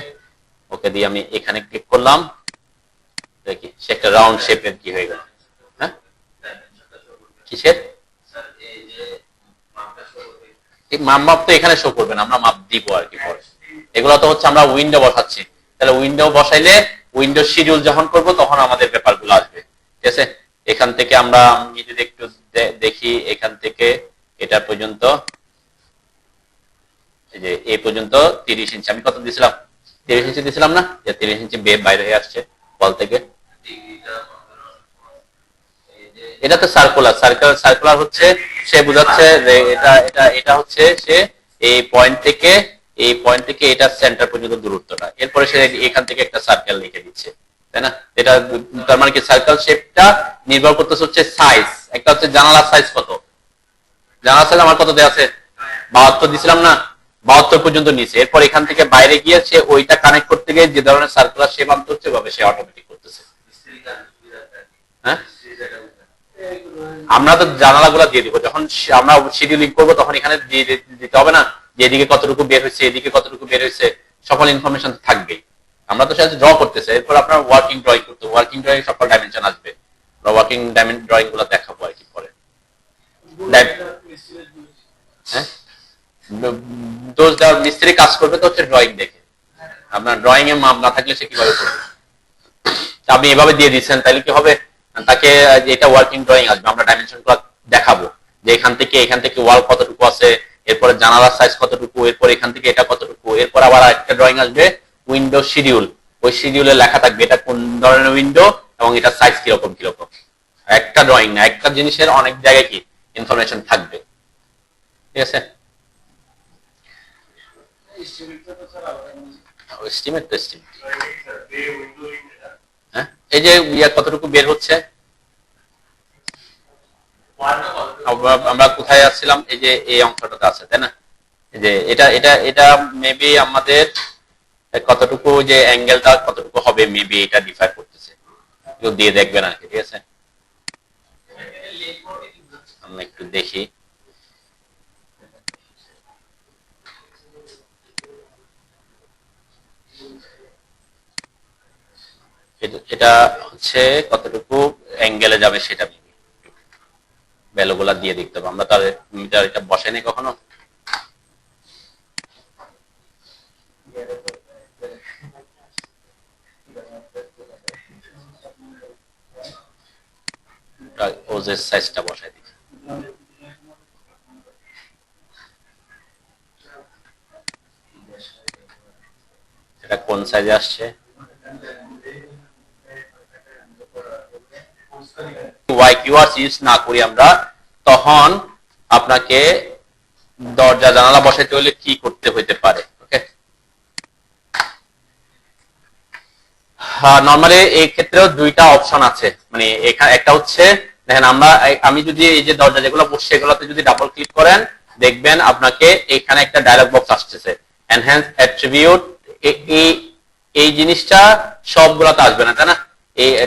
ওকে দিয়ে আমি এখানে ক্লিক করলাম, দেখি সে একটা রাউন্ড শেপের কি হয়ে গেল। হ্যাঁ, কিসের মাপ তো এখানে শো করবেন, আমরা মাপ দিব আর কি পরে। এগুলো তো হচ্ছে আমরা উইন্ডো বসাচ্ছি, তাহলে উইন্ডো বসাইলে উইন্ডো শিডিউল যখন করব তখন আমাদের ব্যাপারগুলো আসবে। ঠিক আছে, এখান থেকে আমরা, আমি যদি একটু দেখি, এখান থেকে এটা পর্যন্ত, এই যে এই পর্যন্ত 30 ইঞ্চি, আমি কত দিয়েছিলাম, 30 ইঞ্চি দিয়েছিলাম না, যে 30 ইঞ্চি বাইরে হয়ে আসছে ওয়াল থেকে। এটা তো সার্কুলার, সার্কুলার হচ্ছে সে বোঝাচ্ছে যে এটা এটা এটা হচ্ছে সে এই পয়েন্ট থেকে এটা সেন্টার পর্যন্ত দূরত্বটা, এরপরে সে এখান থেকে একটা সার্কেল লিখে দিচ্ছে, তাই না? এটা তার মানে কি সার্কেল শেপটা নির্ভর করতেছে হচ্ছে সাইজ। একটা হচ্ছে জানালার সাইজ কত, জানালার সাইজ আমার কত দেওয়া আছে, 72 দিছিলাম না, 72 পর্যন্ত নিচে, এরপর এখান থেকে বাইরে গিয়ে সে ওইটা কানেক্ট করতে গিয়ে যে ধরনের সার্কুলার শেপ আনতে হচ্ছে ওভাবে সে অটোমেটিক করতেছে। হ্যাঁ, আমরা তো জানালাগুলো দিয়ে দিব, যখন আমরা শিডিউলিং করবো তখন এখানে দিয়ে দিতে হবে না যে এদিকে কতটুকু বের হয়েছে, এদিকে কতটুকু বের হয়েছে, সকল ইনফরমেশন থাকবেই। আমরা তো সাথে ড্র করতেছে, এরপর আপনার ওয়ার্কিং ড্রয়িং করতে, ওয়ার্কিং ড্রয়িং সকল ডাইমেনশন আসবে, আমরা ওয়ার্কিং ড্রয়িং গুলো দেখাবো আর কি পরে। হ্যাঁ, দোষ দেওয়ার মিস্ত্রি কাজ করবে তো হচ্ছে ড্রয়িং দেখে, আপনার ড্রয়িং এ মাপ না থাকলে সে কিভাবে করবে? আপনি এভাবে দিয়ে দিচ্ছেন তাহলে কি হবে, তাকে এটা ওয়ার্কিং ড্রয়িং আসবে, আমরা ডাইমেনশন গুলো দেখাবো যে এখান থেকে ওয়াল কতটুকু আছে, এরপরে জানালার সাইজ কতটুকু, এরপর এখান থেকে এটা কতটুকু, এরপর আবার একটা ড্রয়িং আসবে উইন্ডো শিডিউল, ওই শিডিউলে লেখা থাকবে এটা কোন ধরনের উইন্ডো এবং এটা সাইজ কিরকম কিরকম। একটা ড্রয়িং না, একটা জিনিসের অনেক জায়গায় কি ইনফরমেশন থাকবে, ঠিক আছে। এস্টিমেট তো এস্টিমেট, হ্যাঁ এই যে কতটুকু বের হচ্ছে, আমরা কোথায় আসছিলাম, এই যে এই অংশটাতে আছে তাই না, যে এটা এটা এটা মেবি আমাদের কতটুকু যে অ্যাঙ্গেলটা কতটুকু হবে মেবি এটা ডিফার করতেছে, কেউ দিয়ে দেখবেন আর কি, ঠিক আছে। আমরা একটু দেখি, এটা হচ্ছে কতটুকু অ্যাঙ্গেলে যাবে সেটা ভ্যালুগুলা দিয়ে দেখতে হবে। আমরা তার মিটার এটা বসাইনি কখনো, ওজের সাইজটা বসাই দিই। এটা কোন সাইজে আসছে, ওয়াই কিউআরস ইউজ না করি আমরা, তখন আপনাকে দরজা জানালা বসাইতে হলে কি করতে হইতে পারে। ওকে, নরমালি এই ক্ষেত্রেও দুইটা অপশন আছে, মানে এখানে একটা হচ্ছে দেখেন আমি যদি এই যে দরজা যেগুলো বসছে এগুলোতে যদি ডাবল ক্লিক করেন দেখবেন আপনাকে এখানে একটা ডায়লগ বক্স আসতেছে, এনহ্যান্স অ্যাট্রিবিউট, এই জিনিসটা সবগুলোতে আসবে না তাই না,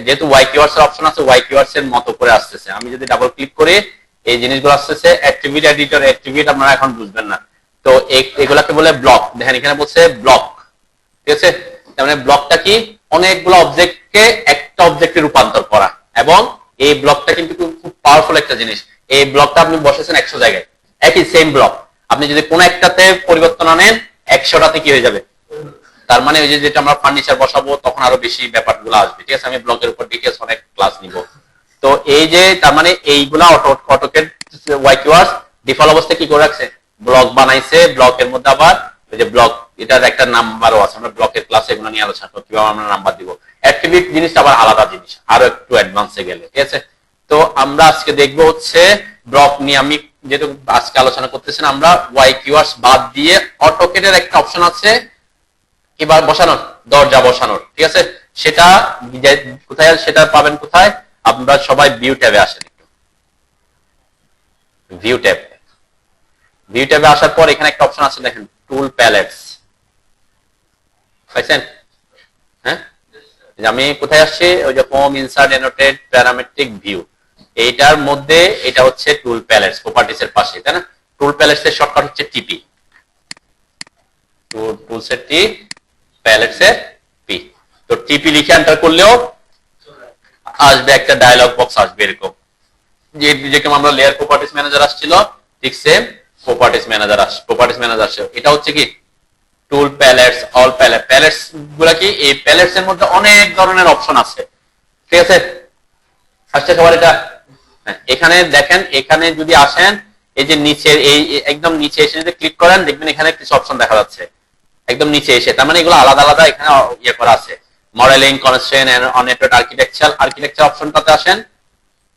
যেহেতু ওয়াই কিওয়ার্ডস এর অপশন আছে ওয়াই কিওয়ার্ডস এর মতো করে আসতেছে। আমি যদি ডাবল ক্লিক করি এই জিনিসগুলো আসতেছে, অ্যাট্রিবিউট এডিটর, অ্যাট্রিবিউট আপনারা এখন বুঝবেন না, তো এগুলাকে বলে ব্লক। দেখেন এখানে বলছে ব্লক, ঠিক আছে, তার মানে ব্লকটা কি, অনেকগুলো অবজেক্টকে একটা অবজেক্টে রূপান্তর করা, এবং এই ব্লকটা কিন্তু খুব পাওয়ারফুল একটা জিনিস। এই ব্লকটা আপনি বসেছেন 100 জায়গায়, একই সেম ব্লক, আপনি যদি কোনো একটাতে পরিবর্তন আনেন 100টাতে কি হয়ে যাবে, তার মানে ওই যে যেটা আমরা ফার্নিচার বসাবো তখন আরো বেশি ব্যাপারগুলো আসবে, ঠিক আছে। আমি ব্লকের উপর ডিটেইলস অনেক ক্লাস নিব। তো এই যে তার মানে এইগুলা অটোকেড ওয়াই কিওয়ার্ডস ডিফল্ট অবস্থায় কি করে রাখছে, ব্লক বানাইছে, ব্লকের মধ্যে আবার ওই যে ব্লক এটার একটা নাম্বারও আছে, আমরা ব্লকের ক্লাসে এগুলো নিয়ে আলোচনা করব কিভাবে আমরা নাম্বার দিব। অ্যাট্রিবিউট জিনিসটা আবার আলাদা জিনিস, আরো একটু অ্যাডভান্সে গেলে, ঠিক আছে। তো আমরা আজকে দেখবো হচ্ছে ব্লক নিয়ে, আমি যেহেতু আজকে আলোচনা করতেছি না, আমরা ওয়াই কিওয়ার্ডস বাদ দিয়ে অটোকেডের একটা অপশন আছে এবার বসানোর, দরজা বসানোর, ঠিক আছে। সেটা কোথায়, সেটা পাবেন কোথায়, আপনারা সবাই ভিউ ট্যাবে আসেন, একটু ভিউ ট্যাব, ভিউ ট্যাবে আসার পর এখানে একটা অপশন আছে দেখেন, টুল প্যালেটস, পাইছেন, হ্যাঁ আমি কোথায় আসছি, ওই যে home, insert, annotate, parametric, view, এইটার মধ্যে এটা হচ্ছে টুল প্যালেটস, প্রপার্টিস এর পাশে, তাই না। টুল প্যালেটস এর শর্টকাট হচ্ছে টিপি, টুলস এর টি, প্যালেটস এর পি। তো টিপি লিখে এন্টার করলেও আসবে একটা ডায়লগ বক্স আসবে এরকম, যেরকম আমরা লেয়ার প্রপার্টিস ম্যানেজার আসছিল ঠিক সেম প্রপার্টিস ম্যানেজার আসছে। এটা হচ্ছে কি টুল প্যালেটস, অল প্যালেটস গুলা কি, এই প্যালেটস এর মধ্যে অনেক ধরনের অপশন আছে, ঠিক আছে। আসছে সবার এটা, এখানে দেখেন, এখানে যদি আসেন এই যে নিচে, এই একদম নিচে এসে যদি ক্লিক করেন দেখবেন এখানে কিছু অপশন দেখা যাচ্ছে একদম নিচে এসে, তার মানে এগুলো আলাদা আলাদা এখানে ইয়ে করা আছে। মডেলিং, কনস্ট্রেইন, নেটওয়ার্ক আর্কিটেকচার অপশনটাতে আসেন,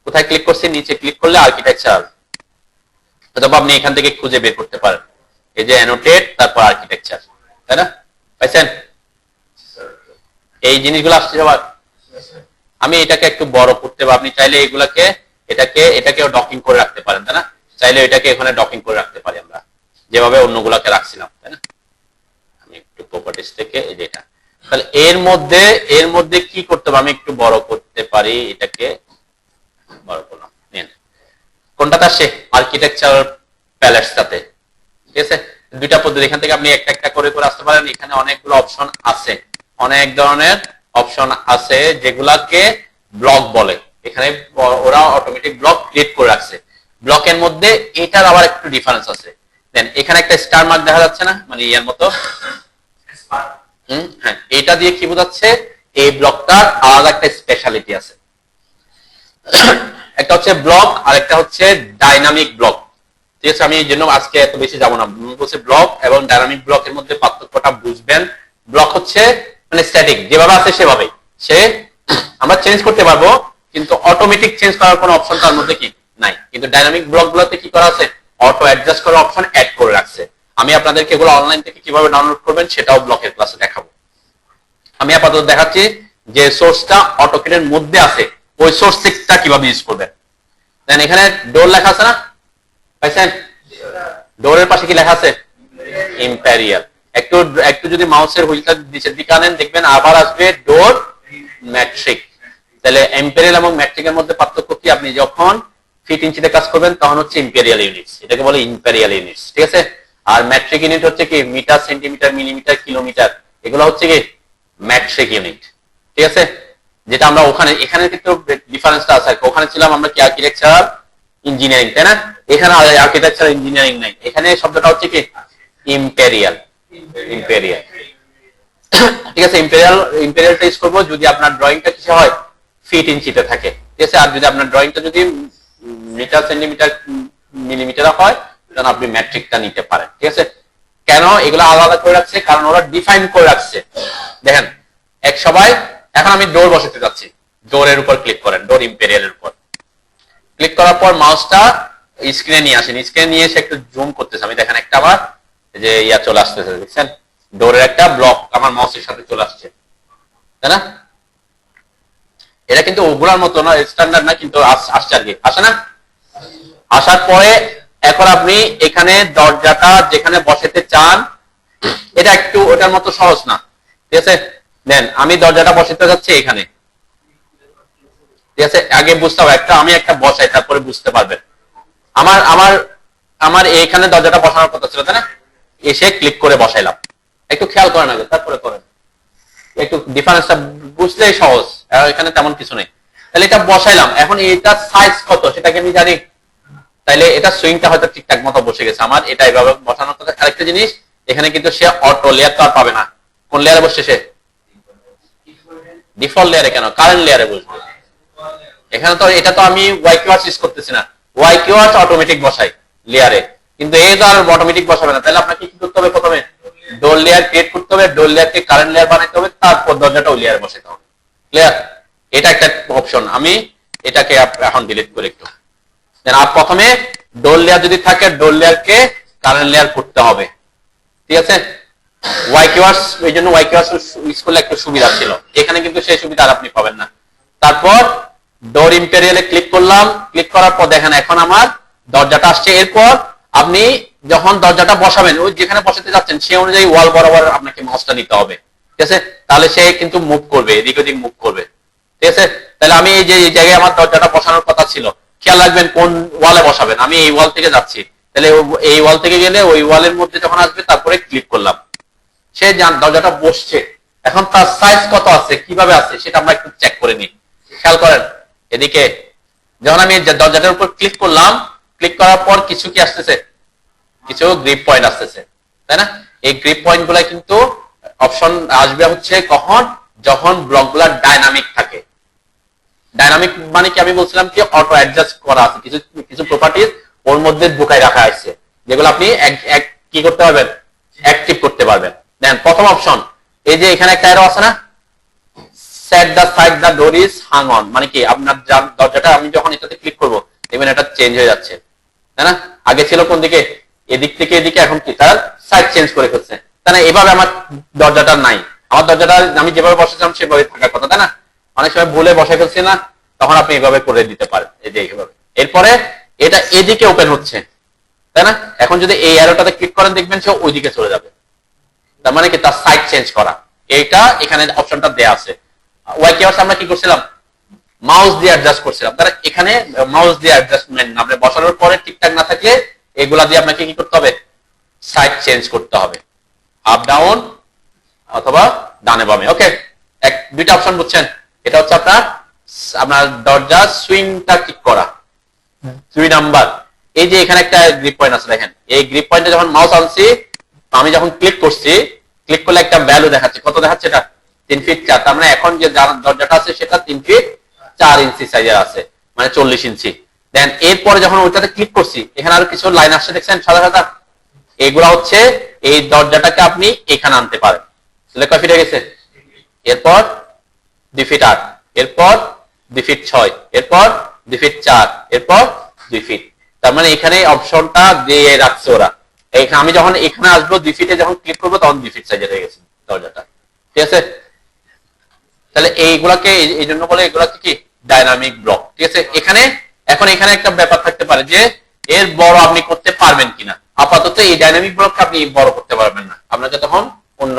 কোথায় ক্লিক করছি, নিচে ক্লিক করলে আর্কিটেকচার, অথবা আপনি এখান থেকে খুঁজে বের করতে পারেন, এই যে অ্যানোটেট তারপর আর্কিটেকচার, তাই না, পাইছেন। এই জিনিসগুলো আসছে সবার। আমি এটাকে একটু বড় করতে পারি, আপনি চাইলে এগুলাকে এটাকেও ডকিং করে রাখতে পারেন, তাই না, চাইলে এটাকে এখানে ডকিং করে রাখতে পারি আমরা, যেভাবে অন্যগুলাকে রাখছিলাম, তাই না। আমি একটু প্রপার্টিস থেকে এই যেটা, তাহলে এর মধ্যে কি করতে হবে, আমি একটু বড় করতে পারি, এটাকে বড় করলাম, কোনটাতে আসে, আর্কিটেকচার প্যালেটসটাতে, ঠিক আছে। দুইটা পদ্ধতি, এখান থেকে আপনি একটা একটা করে করে আসতে পারেন। এখানে অনেকগুলো অপশন আছে, অনেক ধরনের অপশন আছে যেগুলাকে ব্লক বলে, এখানে ওরা অটোমেটিক ব্লক ক্রিয়েট করে রাখছে। ব্লকের মধ্যে এটার আবার একটু ডিফারেন্স আছে, দেন এখানে একটা স্টার মার্ক দেখা যাচ্ছে না, মানে ইয়ার মতো, হ্যাঁ, এটা দিয়ে কি বোঝাচ্ছে, এই ব্লকটার আলাদা একটা স্পেশালিটি আছে। একটা হচ্ছে ব্লক আর একটা হচ্ছে ডাইনামিক ব্লক, ঠিক আছে। আমি এই জন্য আজকে এত বেশি যাবো না, বলছে ব্লক এবং ডাইনামিক ব্লকের মধ্যে পার্থক্যটা বুঝবেন। ব্লক হচ্ছে মানে স্ট্যাটিক, যেভাবে আছে সেভাবে আমরা চেঞ্জ করতে পারবো, কিন্তু অটোমেটিক চেঞ্জ করার কোনো অপশন তার মধ্যে কি নাই, কিন্তু ডাইনামিক ব্লক গুলোতে কি করা আছে, অটো অ্যাডজাস্ট করার অপশন অ্যাড করে রাখছে। আমি আপনাদেরকে এগুলো অনলাইন থেকে কিভাবে ডাউনলোড করবেন সেটাও ব্লকের ক্লাসে দেখাবো। আমি আপাতত দেখাচ্ছি যে সোর্সটা অটোক্যাডের মধ্যে আছে, ওই সোর্সটা কিভাবে ইউজ করবেন। দেন এখানে ডোর লেখা আছে না, পাইছেন? ডোরের পাশে কি লেখা আছে, ইম্পেরিয়াল। একটু একটু যদি মাউসের হুইলটা নিচের দিকে আনেন দেখবেন আবার আসবে ডোর ম্যাট্রিক। তাহলে ইম্পেরিয়াল এবং ম্যাট্রিকের মধ্যে পার্থক্য কি, আপনি যখন ফিট ইঞ্চিতে কাজ করবেন তখন হচ্ছে ইম্পেরিয়াল ইউনিটস, এটাকে বলে ইম্পেরিয়াল ইউনিটস, ঠিক আছে। আর ম্যাট্রিক ইউনিট হচ্ছে কি মিটার, সেন্টিমিটার, মিলিমিটার, কিলোমিটার, এগুলো হচ্ছে কি ম্যাট্রিক ইউনিট, ঠিক আছে। যেটা আমরা ওখানে, এখানে কিন্তু ডিফারেন্সটা আছে, ওখানে ছিলাম আমরা কি আর্কিটেকচার ইঞ্জিনিয়ারিং, তাই না? এখানে আর্কিটেকচার ইঞ্জিনিয়ারিং নাই, এখানে শব্দটা হচ্ছে কি ইম্পেরিয়াল, ইম্পেরিয়াল, ঠিক আছে। ইম্পেরিয়াল, ইম্পেরিয়ালটা ইউজ করবো যদি আপনার ড্রয়িংটা কিসে হয়, ফিট ইঞ্চিতে থাকে, ঠিক আছে। আর যদি আপনার ড্রয়িংটা যদি মিটার, সেন্টিমিটার, মিলিমিটার হয় তাহলে আপনি ম্যাট্রিকটা নিতে পারেন, ঠিক আছে। কেন এগুলো আলাদা করে রাখছে, কারণ ওরা ডিফাইন করে রাখছে। দেখেন এক সবাই, এখন আমি ডোর বসাতে যাচ্ছি, ডোরের উপর ক্লিক করেন, ডোর ইম্পেরিয়ালের উপর ক্লিক করার পর মাউসটা স্ক্রিনে নিয়ে আসেন, স্ক্রিনে নিয়ে এসে একটু জুম করতেছে, আমি দেখেন একটা আবার যে ইয়া চলে আসতেছে, দেখছেন ডোরের একটা ব্লক আমার মাউসের সাথে চলে আসছে, তাই না? এটা কিন্তু ওগুলার মতো না, স্ট্যান্ডার্ড না, কিন্তু আসছে আর কি, আসে না? আসার পরে এখন আপনি এখানে দরজাটা যেখানে বসাতে চান, এটা একটু ওটার মতো সহজ না, ঠিক আছে। দেন আমি দরজাটা বসাতে যাচ্ছি এখানে, ঠিক আছে। আগে বুঝতে হবে, আমি একটা বসাই তারপরে বুঝতে পারবেন। আমার আমার আমার এখানে দরজাটা বসানোর কথা ছিল, তাই না? এসে ক্লিক করে বসাইলাম, একটু খেয়াল করেন আগে তারপরে করেন, একটু ডিফারেন্সটা বুঝলেই সহজ, এখানে তেমন কিছু নেই। তাহলে এটা বসাইলাম, এখন এটা সাইজ কত সেটাকে আমি জানি, তাইলে এটা সুইংটা হয়তো ঠিকঠাক মতো বসে গেছে আমার, এটা এভাবে বসানোর কথা। আরেকটা জিনিস, এখানে কিন্তু সে অটো লেয়ার তো আর পাবে না, কোন লেয়ারে বসছে সে, ডিফল্ট লেয়ারে, কেন কারেন্ট লেয়ারে বসবে। এখানে তো এটা তো আমি ওয়াই কিওয়ার্ডস ইউজ করতেছি না, ওয়াই কিওয়ার্ডস অটোমেটিক বসাই লেয়ারে, কিন্তু এই তো আর অটোমেটিক বসাবে না। তাহলে আপনাকে কি করতে হবে, প্রথমে ডোর লেয়ার ক্রিয়েট করতে হবে, ডোর লেয়ারকে কারেন্ট লেয়ার বানাইতে হবে, তারপর দরজাটা ওই লেয়ারে বসাতে হবে, ক্লিয়ার? এটা একটা অপশন, আমি এটাকে এখন ডিলিট করে একটু। আর প্রথমে ডোর লেয়ার যদি থাকে, ডোর লেয়ারকে কারেন্ট লেয়ার করতে হবে, ঠিক আছে। ওয়াই কিওয়ার্ডস, এই জন্য ওয়াই কিওয়ার্ডস ইউজ করলে একটু সুবিধা ছিল, এখানে কিন্তু সেই সুবিধা আর আপনি পাবেন না। তারপর ডোর ইম্পেরিয়ালে ক্লিক করলাম, ক্লিক করার পর দেখেন এখন আমার দরজাটা আসছে। এরপর আপনি যখন দরজাটা বসাবেন, ওই যেখানে বসাতে যাচ্ছেন সে অনুযায়ী ওয়াল বরাবর আপনাকে মাউসটা নিতে হবে, ঠিক আছে। তাহলে সে কিন্তু মুভ করবে, এদিক ওদিক মুভ করবে, ঠিক আছে। তাহলে আমি এই যে এই জায়গায় আমার দরজাটা বসানোর কথা ছিল, খেয়াল রাখবেন কোন ওয়ালে বসাবেন। আমি এই ওয়াল থেকে যাচ্ছি, তাহলে এই ওয়াল থেকে গেলে ওই ওয়ালের মধ্যে যখন আসবে তারপরে ক্লিক করলাম, সে দরজাটা বসছে। এখন তার সাইজ কত আছে, কিভাবে আছে সেটা আমরা একটু চেক করে নিই। খেয়াল করেন এদিকে, যখন আমি দরজাটার উপর ক্লিক করলাম, ক্লিক করার পর কিছু কি আসতেছে, কিছু গ্রিপ পয়েন্ট আসতেছে, তাই না? এই গ্রিপ পয়েন্ট গুলা কিন্তু অপশন আসবে হচ্ছে কখন, যখন ব্লকগুলা ডাইনামিক থাকে। ডাইনামিক মানে কি, আমি বলছিলাম কি অটো অ্যাডজাস্ট করা আছে, কিছু কিছু প্রপার্টিজ ওর মধ্যে ঢুকাই রাখা আছে, যেগুলো আপনি কি করতে পারবেন, অ্যাক্টিভ করতে পারবেন। দেন প্রথম অপশন, এই যে এখানে একটা অ্যারো আছে না, set the side the door is hung on, মানে কি আপনার দরজাটা আমি যখন এটাতে ক্লিক করবো দেখবেন এটা চেঞ্জ হয়ে যাচ্ছে, তাই না? আগে ছিল কোন দিকে, এদিক থেকে এদিকে, এখন কি তার সাইড চেঞ্জ করে ফেলছে, তাই না? এভাবে আমার দরজাটা নাই, আমার দরজাটা আমি যেভাবে বসেছিলাম সেভাবে থাকার কথা, তাই না? অনেক সময় ভুলে বসে ফেলছি না, তখন আপনি এভাবে করে দিতে পারেন, এই যে এইভাবে। এরপরে এটা এদিকে ওপেন হচ্ছে, তাই না? এখন যদি এই অ্যারোটাতে ক্লিক করেন দেখবেন সে ওইদিকে চলে যাবে, তার মানে কি তার সাইড চেঞ্জ করা। এইটা এখানে অপশনটা দেয়া আছে। ওয়াই কিওয়ার্ডস আমরা কি করছিলাম, মাউস দিয়ে অ্যাডজাস্ট করছিলাম, তারা এখানে মাউস দিয়ে অ্যাডজাস্টমেন্ট আপনি বসানোর পরে ঠিকঠাক না থাকলে এগুলা দিয়ে আপনাকে কি করতে হবে, সাইড চেঞ্জ করতে হবে, আপ ডাউন অথবা ডানে বামে। ওকে, দুইটা অপশন বুঝছেন? এটা হচ্ছে আপনার দরজা সুইংটা ঠিক করা। 2 নাম্বার, এই যে এখানে একটা গ্রিপ পয়েন্ট আছে, দেখেন এই গ্রিপ পয়েন্টে যখন মাউস আনছি, আমি যখন ক্লিক করছি, ক্লিক করলে একটা ভ্যালু দেখাচ্ছে, কত দেখাচ্ছে এটা 3 ফিট 4, তার মানে এখন যে দরজাটা আছে সেটা 3 ফিট 4 ইঞ্চি সাইজের আছে, মানে 40 ইঞ্চি। দেন এরপরে যখন ওইটাতে ক্লিক করছি, এখানে আরো কিছু লাইন আসছে দেখছেন সাদা সাদা, এগুলা হচ্ছে এই দরজাটাকে আপনি এখানে আনতে পারেন। তাহলে কয় ফিট হয়ে গেছে, এরপর 2 ফিট 8, এরপর 2 ফিট 6, এরপর 2 ফিট 4, এরপর 2 ফিট। তার মানে এখানে অপশনটা দিয়ে রাখছে ওরা। আমি যখন এখানে আসবো 2 ফিটে যখন ক্লিক করবো তখন 2 ফিট সাইজের হয়ে গেছে দরজাটা, ঠিক আছে। তাহলে এইগুলাকে এই জন্য বলে এগুলাকে কি ডাইনামিক ব্লক, ঠিক আছে। এখন এখানে একটা ব্যাপার থাকতে পারে যে এর বড় আপনি করতে পারবেন কিনা। আপাতত এই ডাইনামিক ব্লককে আপনি বড় করতে পারবেন না, আপনাকে তখন অন্য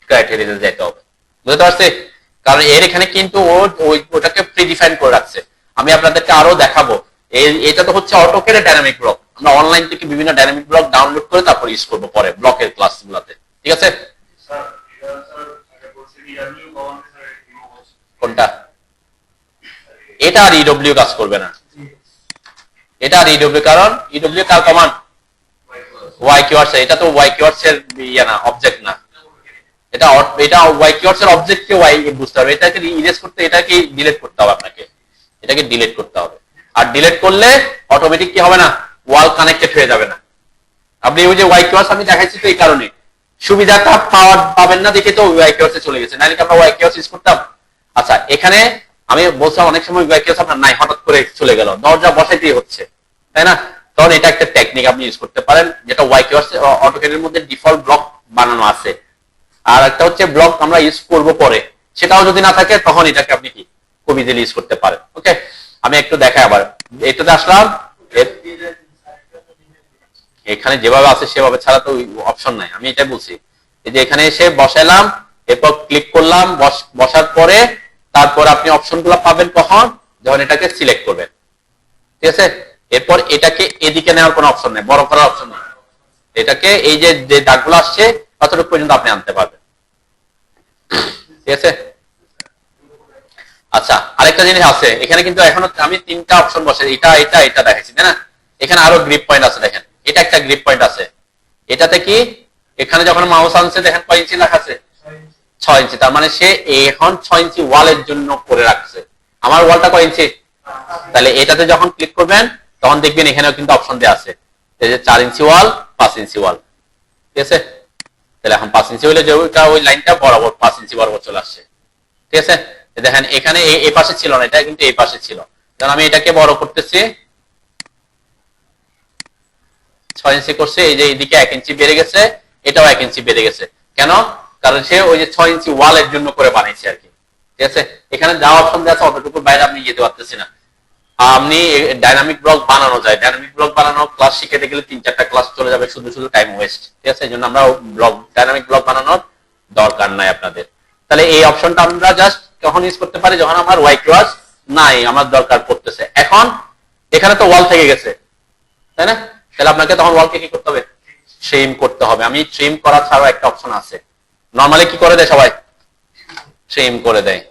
ক্রাইটেরিয়াতে যেতে হবে, বুঝতে পারছে। কারণ এর এখানে কিন্তু ওটাকে প্রিডিফাইন করে রাখছে। আমি আপনাদেরকে আরো দেখাবো। এটা তো হচ্ছে অটোকের ডাইনামিক ব্লক, আমরা অনলাইন থেকে বিভিন্ন ডাইনামিক ব্লক ডাউনলোড করে তারপর ইউজ করবো পরে ব্লকের ক্লাসগুলোতে, ঠিক আছে। কোনটা? এটা আর ইডব্লিউ কাজ করবে না, এটা আর ইডব্লিউ, কারণ ইডব্লিউ কার কমান্ড? Y keywords. এটা তো ওয়াই কিওয়ার্ডস এর ইয়া না, অবজেক্ট না। এটা ওয়াই কিওয়ার্ডস এর অবজেক্ট কে ওয়াই বুঝতে হবে। এটাকে ইরেজ করতে, এটাকে ডিলিট করতে হবে আপনাকে, এটাকে ডিলিট করতে হবে। আর ডিলিট করলে অটোমেটিক কি হবে না, ওয়াল কানেক্টেড হয়ে যাবে না। আপনি ওই যে ওয়াই কিওয়ার্ডস আমি দেখাইছি তো এই কারণে সুবিধাটা পাবেন না দেখে তো ওয়াই কিওয়ার্ডসে চলে গেছে, নাহলে আমরা ওয়াই কিওয়ার্ডস ইউজ করতাম। আচ্ছা, এখানে আমি বলছিলাম অনেক সময় ওয়াই কিওয়ার্ডস আপনার নাই, হঠাৎ করে চলে গেল, দরজা বসাইতেই হচ্ছে, তাই না। তখন এটা একটা টেকনিক আপনি ইউজ করতে পারেন, যেটা ওয়াই কিওয়ার্ডস অটোক্যাডের মধ্যে ডিফল্ট ব্লক বানানো আছে। আর একটা হচ্ছে ব্লক আমরা ইউজ করব পরে, সেটাও যদি না থাকে তখন এটাকে আপনি কি খুব ইজিলি ইউজ করতে পারেন। ওকে, আমি একটু দেখাই আবার। এটাতে আসলাম, এখানে যেভাবে আছে সেভাবে ছাড়া তো অপশন নাই, আমি এটা বলছি। এই যে এখানে এসে বসাইলাম, এরপর ক্লিক করলাম, বসার পরে তারপর আপনি অপশনগুলো পাবেন কখন, যখন এটাকে সিলেক্ট করবেন, ঠিক আছে। এরপর এটাকে এদিকে নেওয়ার কোনো অপশন নেই, বড় করার অপশন নেই। এটাকে এই যে দাগগুলো আসছে ততটুকু পর্যন্ত আপনি আনতে পারবেন, ঠিক আছে। আচ্ছা, আরেকটা জিনিস আছে এখানে, কিন্তু এখনো আমি 3টা অপশন বসে, এটা দেখাচ্ছি, তাই না। এখানে আরো গ্রিপ পয়েন্ট আছে, দেখেন এটা একটা গ্রিপ পয়েন্ট আছে। এটাতে কি, এখানে যখন মাউস আনছে দেখেন কয় ইঞ্চি লেখা আছে, 6 ইঞ্চি। তার মানে সে এখন 6 ইঞ্চি ওয়ালের জন্য করে রাখছে। আমার ওয়ালটা কয় ইঞ্চি? তাহলে এটাতে যখন ক্লিক করবেন তখন দেখবেন এখানেও কিন্তু অপশন দেওয়া আছে, এই যে 4 ইঞ্চি ওয়াল, 5 ইঞ্চি ওয়াল, ঠিক আছে। তাহলে এখন 5 ইঞ্চি হলে যে ওই লাইনটা বরাবর 5 ইঞ্চি বরাবর চলে আসছে, ঠিক আছে। দেখেন এখানে এই পাশে ছিল না, এটা কিন্তু এই পাশে ছিল। কারণ আমি এটাকে বড় করতেছি, 6 ইঞ্চি করছে, এই যে এইদিকে 1 ইঞ্চি বেড়ে গেছে, এটাও 1 ইঞ্চি বেড়ে গেছে। কেন? কারণ সে ওই যে 6 ইঞ্চি ওয়ালের জন্য করে বানাইছে আর কি, ঠিক আছে। এখানে যা অপশন দেওয়া আছে অতটুকু বাইরে আপনি যেতে পারতেছি না। আপনি ডাইনামিক ব্লক বানানো যায়, ডাইনামিক ব্লক বানানো ক্লাস শিখতে গেলে 3-4টা ক্লাস চলে যাবে, শুধু টাইম ওয়েস্ট, ঠিক আছে। এই জন্য আমরা ডাইনামিক ব্লক বানানোর দরকার নাই আপনাদের। তাহলে এই অপশনটা আমরা জাস্ট কখন ইউজ করতে পারি, যখন আমার ওয়াই কিওয়ার্ডস নাই, আমার দরকার পড়তেছে। এখন এখানে তো ওয়াল থেকে গেছে, তাই না। তাহলে আপনাকে তখন ওয়ালকে কি করতে হবে, ট্রিম করতে হবে। আমি ট্রিম করা ছাড়াও একটা অপশন আছে, নরমালি কি করে দেয় সবাই, ট্রিম করে দেয়,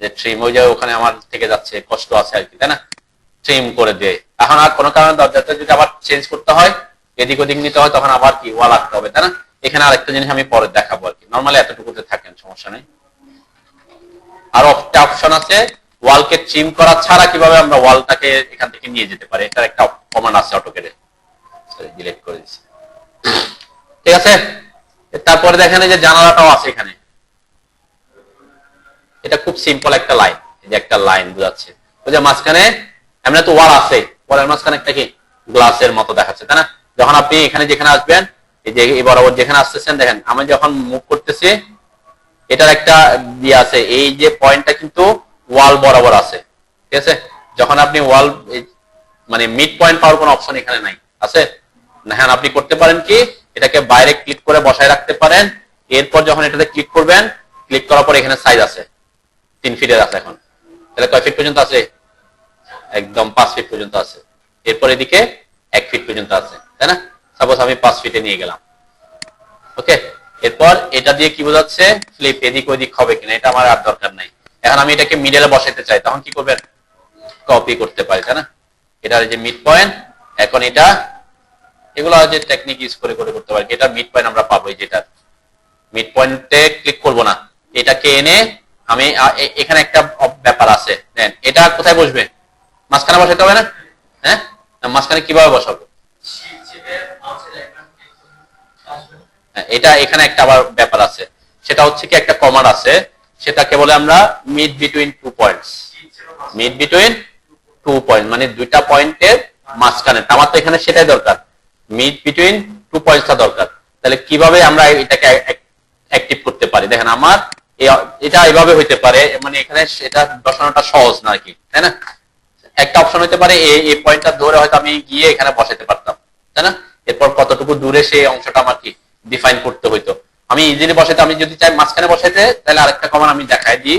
যে ট্রিম ওই যে ওখানে আমার থেকে যাচ্ছে, কষ্ট আছে আর কি, তাই না, ট্রিম করে দেয়। এখন আর কোনো কারণে দরজাটা যদি আবার চেঞ্জ করতে হয়, এদিক ওদিক নিতে হয়, তখন আবার কি ওয়াল আঁকতে হবে, তাই না। এখানে আরেকটা জিনিস আমি পরে দেখাবো আর কি, নরমালি এতটুকুতে থাকেন, সমস্যা নেই। আরো একটা অপশন আছে ওয়ালকে ট্রিম করা ছাড়া কিভাবে আমরা ওয়ালটাকে এখান থেকে নিয়ে যেতে পারি, এটার একটা কমান্ড আছে অটোক্যাডে, ডিলিট করে দিচ্ছি, ঠিক আছে। তারপরে দেখেন এই যে জানালাটাও আছে এখানে, এটা খুব সিম্পল একটা লাইন, এই যে একটা লাইন বুঝাচ্ছে, ওই যে মাঝখানে এমনি তো ওয়াল আছে, ওয়ালের মাঝখানে একটা কি গ্লাসের মতো দেখাচ্ছে, তাই না। যখন আপনি এখানে যেখানে আসবেন, এই যে এই বরাবর যেখানে আসতেছেন, দেখেন আমি যখন মুভ করতেছি এটার একটা ইয়ে আছে, এই যে পয়েন্টটা কিন্তু ওয়াল বরাবর আছে, ঠিক আছে। যখন আপনি ওয়াল মানে মিড পয়েন্ট পাওয়ার কোনো অপশন এখানে নাই, আছে না। হ্যাঁ, আপনি করতে পারেন কি, এটাকে বাইরে ক্লিক করে বসায় রাখতে পারেন। এরপর যখন এটাতে ক্লিক করবেন, ক্লিক করার পর এখানে সাইজ আছে 3 ফিটের আছে। এখন তাহলে কয় ফিট পর্যন্ত আছে, একদম 5 ফিট পর্যন্ত আছে। এরপর এদিকে 1 ফিট পর্যন্ত আছে, তাই না। সাপোজ আমি 5 ফিটে নিয়ে গেলাম, ওকে। এরপর এটা দিয়ে কি বোঝাচ্ছে, ফ্লিপ, এদিক ওদিক হবে কিনা, এটা আমার আর দরকার নাই। এখন আমি এটাকে মিডলে বসাইতে চাই, তখন কি করবেন, কপি করতে পারি, তাই না। এটার যে মিড পয়েন্ট, এখন এটা এগুলো যে টেকনিক ইউজ করে করতে পারি। এটা মিড পয়েন্ট আমরা পাবো, যেটা মিড পয়েন্টে ক্লিক করব না, এটাকে এনে আমি এখানে একটা ব্যাপার আছে, দেন এটা কোথায় বসবে, মাঝখানে বসাতে হবে না। হ্যাঁ, মাঝখানে কিভাবে বসাবো, এটা এখানে একটা আবার ব্যাপার আছে, সেটা হচ্ছে কি একটা কমান্ড আছে, সেটাকে বলে আমরা mid between 2 points, mid between point, মানে দুইটা পয়েন্টের মাঝখানে। আমার তো এখানে সেটাই দরকার, মিড বিটুইন 2 পয়েন্টসটা দরকার। তাহলে কিভাবে আমরা এটাকে অ্যাক্টিভ করতে পারি? দেখেন আমার এটা এভাবে হইতে পারে, মানে এখানে এটা বসানোটা সহজ না আর কি, তাই না? একটা অপশন হতে পারে এই পয়েন্টটা ধরে হয়তো আমি গিয়ে এখানে বসাতে পারতাম, তাই না? এরপর কতটুকু দূরে সেই অংশটা আমার কি ডিফাইন করতে হইতো। আমি ইজিলি বসাতে, আমি যদি চাই মাঝখানে বসাইতে, তাহলে আরেকটা কমান্ড আমি দেখাই দিই,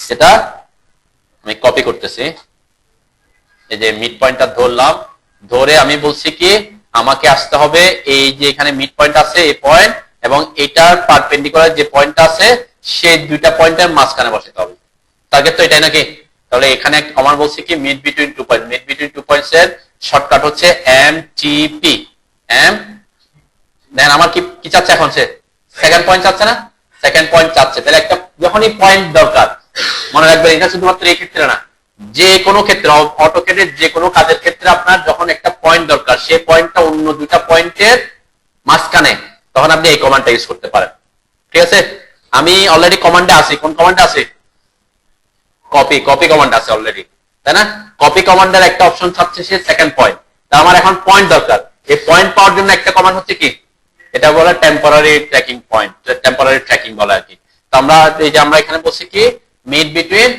সেটা আমি কপি করতেছি। এই যে মিড পয়েন্টটা ধরলাম, ধরে আমি বলছি কি আমাকে আসতে হবে এই যে এখানে মিড পয়েন্ট আছে এই পয়েন্ট, এবং এটার পারপেন্ডিকুলার যে পয়েন্টটা আছে সেই দুইটা পয়েন্টের মাঝখানে বসাতে হবে। টার্গেট তো এটাই নাকি? তাহলে এখানে একটা কমান্ড বলছি কি mid between 2 point. Mid between 2 points এর শর্টকাট হচ্ছে এমটিপি। দেখেন আমার কি চাচ্ছে এখন, সে সেকেন্ড পয়েন্ট চাচ্ছে না? সেকেন্ড পয়েন্ট চাচ্ছে। তাহলে একটা যখনই পয়েন্ট দরকার, মনে রাখবেন এটা শুধুমাত্র এই ক্ষেত্রে না, যে কোনো ক্ষেত্রে অটোক্যাডের যে কোনো কাজের ক্ষেত্রে আপনার যখন একটা পয়েন্ট দরকার, সেই পয়েন্টটা অন্য দুইটা পয়েন্টের মাঝখানে, তখন আপনি এই কমান্ডটা ইউজ করতে পারেন। ঠিক আছে, আমি অলরেডি কমান্ডে আছি। কোন কমান্ডে আছি? কপি কমান্ড আছে অলরেডি, তাই না? কপি কমান্ডের একটা অপশন থাকছে সে সেকেন্ড পয়েন্ট। তা আমার এখন পয়েন্ট দরকার, এই পয়েন্ট পাওয়ার জন্য একটা কমান্ড হচ্ছে কি, এটা বলে temporary tracking point, temporary tracking বলে আর কি। তো আমরা এই যে আমরা এখানে বলছি কি মিড বিটুইন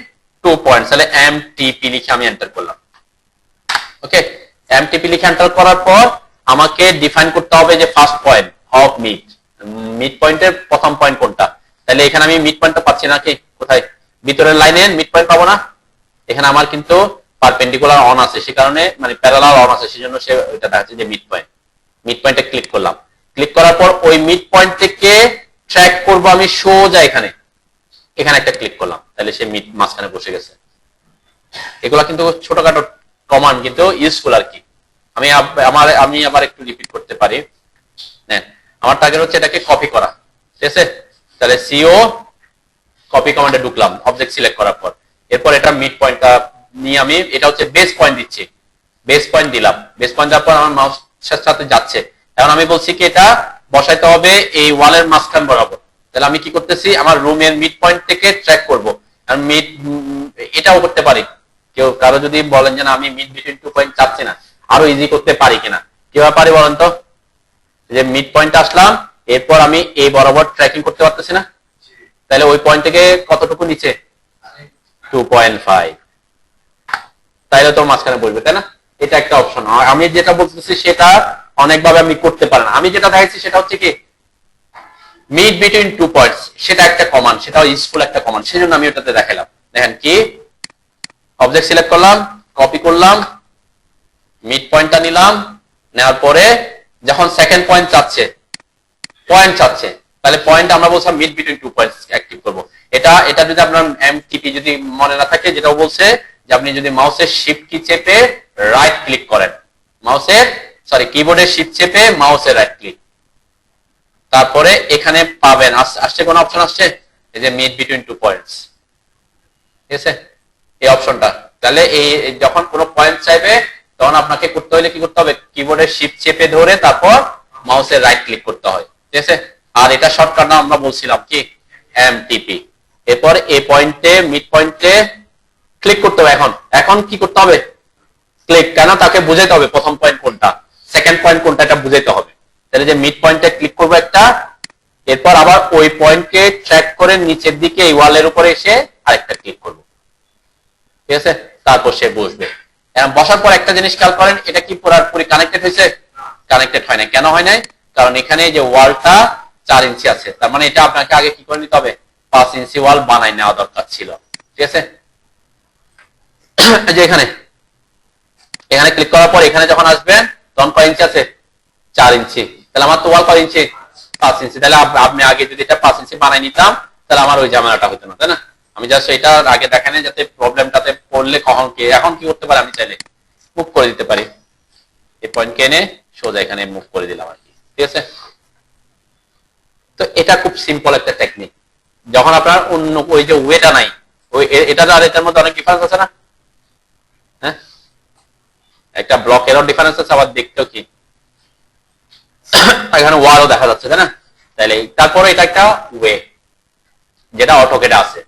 2 পয়েন্টস, তাহলে এমটিপি লিখে আমি এন্টার করলাম। ওকে, এমটিপি লিখে এন্টার করার পর আমাকে ডিফাইন করতে হবে যে ফার্স্ট পয়েন্ট অফ মিড পয়েন্টের প্রথম পয়েন্ট কোনটা। তাহলে এখানে আমি মিড পয়েন্টটা পাচ্ছি না, কি কোথায়? ভিতরের লাইনে মিড পয়েন্ট পাবো না। এখানে আমার কিন্তু পারপেন্ডিকুলার অন আছে, সে কারণে মানে প্যারালাল অন আছে, সেজন্য সে এটা দেখাচ্ছে যে মিড পয়েন্ট। মিড পয়েন্টে ক্লিক করলাম, ক্লিক করার পর ওই মিড পয়েন্ট থেকে ট্র্যাক করব আমি সোজা এখানে একটা ক্লিক করলাম, তাহলে সে মিড মাঝখানে বসে গেছে। এগুলা কিন্তু ছোটখাটো কমান্ড, কিন্তু ইউজফুল আর কি। আমি আবার একটু রিপিট করতে পারি। আমার টার্গেট হচ্ছে এটাকে কপি করা, ঠিক আছে? তাহলে সিও কপি কমান্ডে ঢুকলাম অবজেক্ট সিলেক্ট করার পর। এরপর এটা মিড পয়েন্টটা নিয়ে আমি, এটা হচ্ছে বেস পয়েন্ট দিচ্ছি, বেস পয়েন্ট দিলাম। বেস পয়েন্ট দেওয়ার পর আমার মাউসের সাথে যাচ্ছে। এখন আমি বলছি কি এটা বসাইতে হবে এই ওয়ালের মাঝখান বরাবর। তাহলে আমি কি করতেছি, আমার রুমের মিড পয়েন্ট থেকে ট্র্যাক করবো। আর এটাও করতে পারি, কেউ কারো যদি বলেন যে না আমি মিড বিটুইন 2 পয়েন্ট চাচ্ছি না, আরো ইজি করতে পারি কিনা, কিভাবে পারি বলেন তো? যে মিড পয়েন্ট আসলাম, এরপর আমি এই বরাবর ট্র্যাকিং করতে পারতেছি না, তাহলে ওই পয়েন্ট থেকে কতটুকু নিচে? 2.5, তাইলে তো মাঝখানে বসবে, তাই না? এটা একটা অপশন। আমি যেটা বলতেছি সেটা অনেকভাবে আমি করতে পারি না। আমি যেটা দেখাচ্ছি সেটা হচ্ছে কি মিড বিটুইন 2 পয়েন্টস, সেটা একটা কমান্ড, সেটাও ইউজফুল একটা কমান্ড, সেজন্য আমি ওটাতে দেখালাম। দেখেন কি অবজেক্ট সিলেক্ট করলাম, কপি করলাম, মিড পয়েন্টটা নিলাম, নেওয়ার পরে যখন সেকেন্ড পয়েন্ট চাচ্ছে, তাহলে পয়েন্ট আমরা বলছিলাম মিড বিটুইন 2 পয়েন্টস অ্যাক্টিভ করব। এটা যদি আপনার এমটিপি যদি মনে না থাকে, যেটা বলছে যে আপনি যদি মাউসের শিফট কি চেপে রাইট ক্লিক করেন, কিবোর্ডের শিফট চেপে মাউসের রাইট ক্লিক, তারপরে এখানে পাবেন আসছে কোন অপশন আসছে, এই যে মিড বিটুইন 2 পয়েন্টস, ঠিক আছে? এই অপশনটা। তাহলে এই যখন কোনো পয়েন্ট চাইবে তখন আপনাকে করতে হলে কি করতে হবে, কিবোর্ডের শিফট চেপে ধরে তারপর মাউসের রাইট ক্লিক করতে হয়, ঠিক আছে? আর এটা শর্টকাট নাম আমরা বলছিলাম কি এমটিপি। এরপর এই পয়েন্টে মিড পয়েন্টে ক্লিক করতে হবে। এখন কি করতে হবে, ক্লিক, কেন তাকে বুঝাইতে হবে প্রথম পয়েন্ট কোনটা, সেকেন্ড পয়েন্ট কোনটা, এটা বুঝাইতে হবে। তাহলে যে মিড পয়েন্টে ক্লিক করবো একটা, এরপর আবার ওই পয়েন্টকে ট্র্যাক করে নিচের দিকে এই ওয়ালের উপরে এসে আরেকটা ক্লিক করবো, ঠিক আছে? তারপর সে বসবে। বসার পর একটা জিনিস খেয়াল করেন, এটা কি পুরোপুরি কানেক্টেড হয়েছে? কানেক্টেড হয় না। কেন হয় নাই? কারণ এখানে যে ওয়ালটা 4 ইঞ্চি আছে, তার মানে এটা আপনাকে আগে কি করে নিতে হবে, 5 ইঞ্চি ওয়াল বানাই নেওয়া দরকার ছিল, ঠিক আছে? যে এখানে ক্লিক করার পর এখানে যখন আসবেন তখন কয় ইঞ্চি আছে, 4 ইঞ্চি। তাহলে আমার তো ওয়াল কয় ইঞ্চি, 5 ইঞ্চি। তাহলে আপনি আগে যদি এটা 5 ইঞ্চি বানাই নিতাম, তাহলে আমার ওই ঝামেলাটা হতো না, তাই না? আমি জাস্ট এটা আগে দেখেন যাতে প্রবলেমটাতে পড়লে এখন কি করতে পারি, আমি চাইলে মুভ করে দিতে পারি, এই পয়েন্টকে এনে সোজা এখানে মুভ করে দিলাম আর কি, ঠিক আছে? তো এটা খুব সিম্পল একটা টেকনিক। যখন আপনার অন্য ওই যে ওয়েটা নাই, ওই এটা আর এটার মধ্যে অনেক ডিফারেন্স আছে না? হ্যাঁ, একটা ব্লকেরও ডিফারেন্স আছে, আবার দেখতেও কি এখানে ওয়ারও দেখা যাচ্ছে, তাই না? তাহলে তারপরে এটা একটা ওয়ে যেটা অটোকেটে আছে।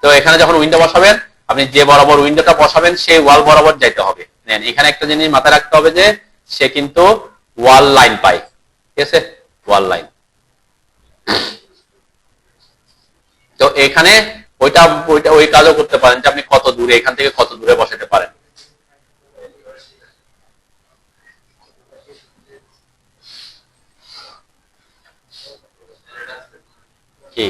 তো এখানে যখন উইন্ডো বসাবেন আপনি যে বরাবর উইন্ডোটা বসাবেন সেই ওয়াল বরাবর যাইতে হবে। এখানে একটা জিনিস মাথায় রাখতে হবে যে সে কিন্তু ওয়াল লাইন পায়, ঠিক আছে, ওয়াল লাইন। তো এখানে ওইটা ওইটা ওই কাজও করতে পারেন যে আপনি কত দূরে, এখান থেকে কত দূরে বসাতে পারেন। কি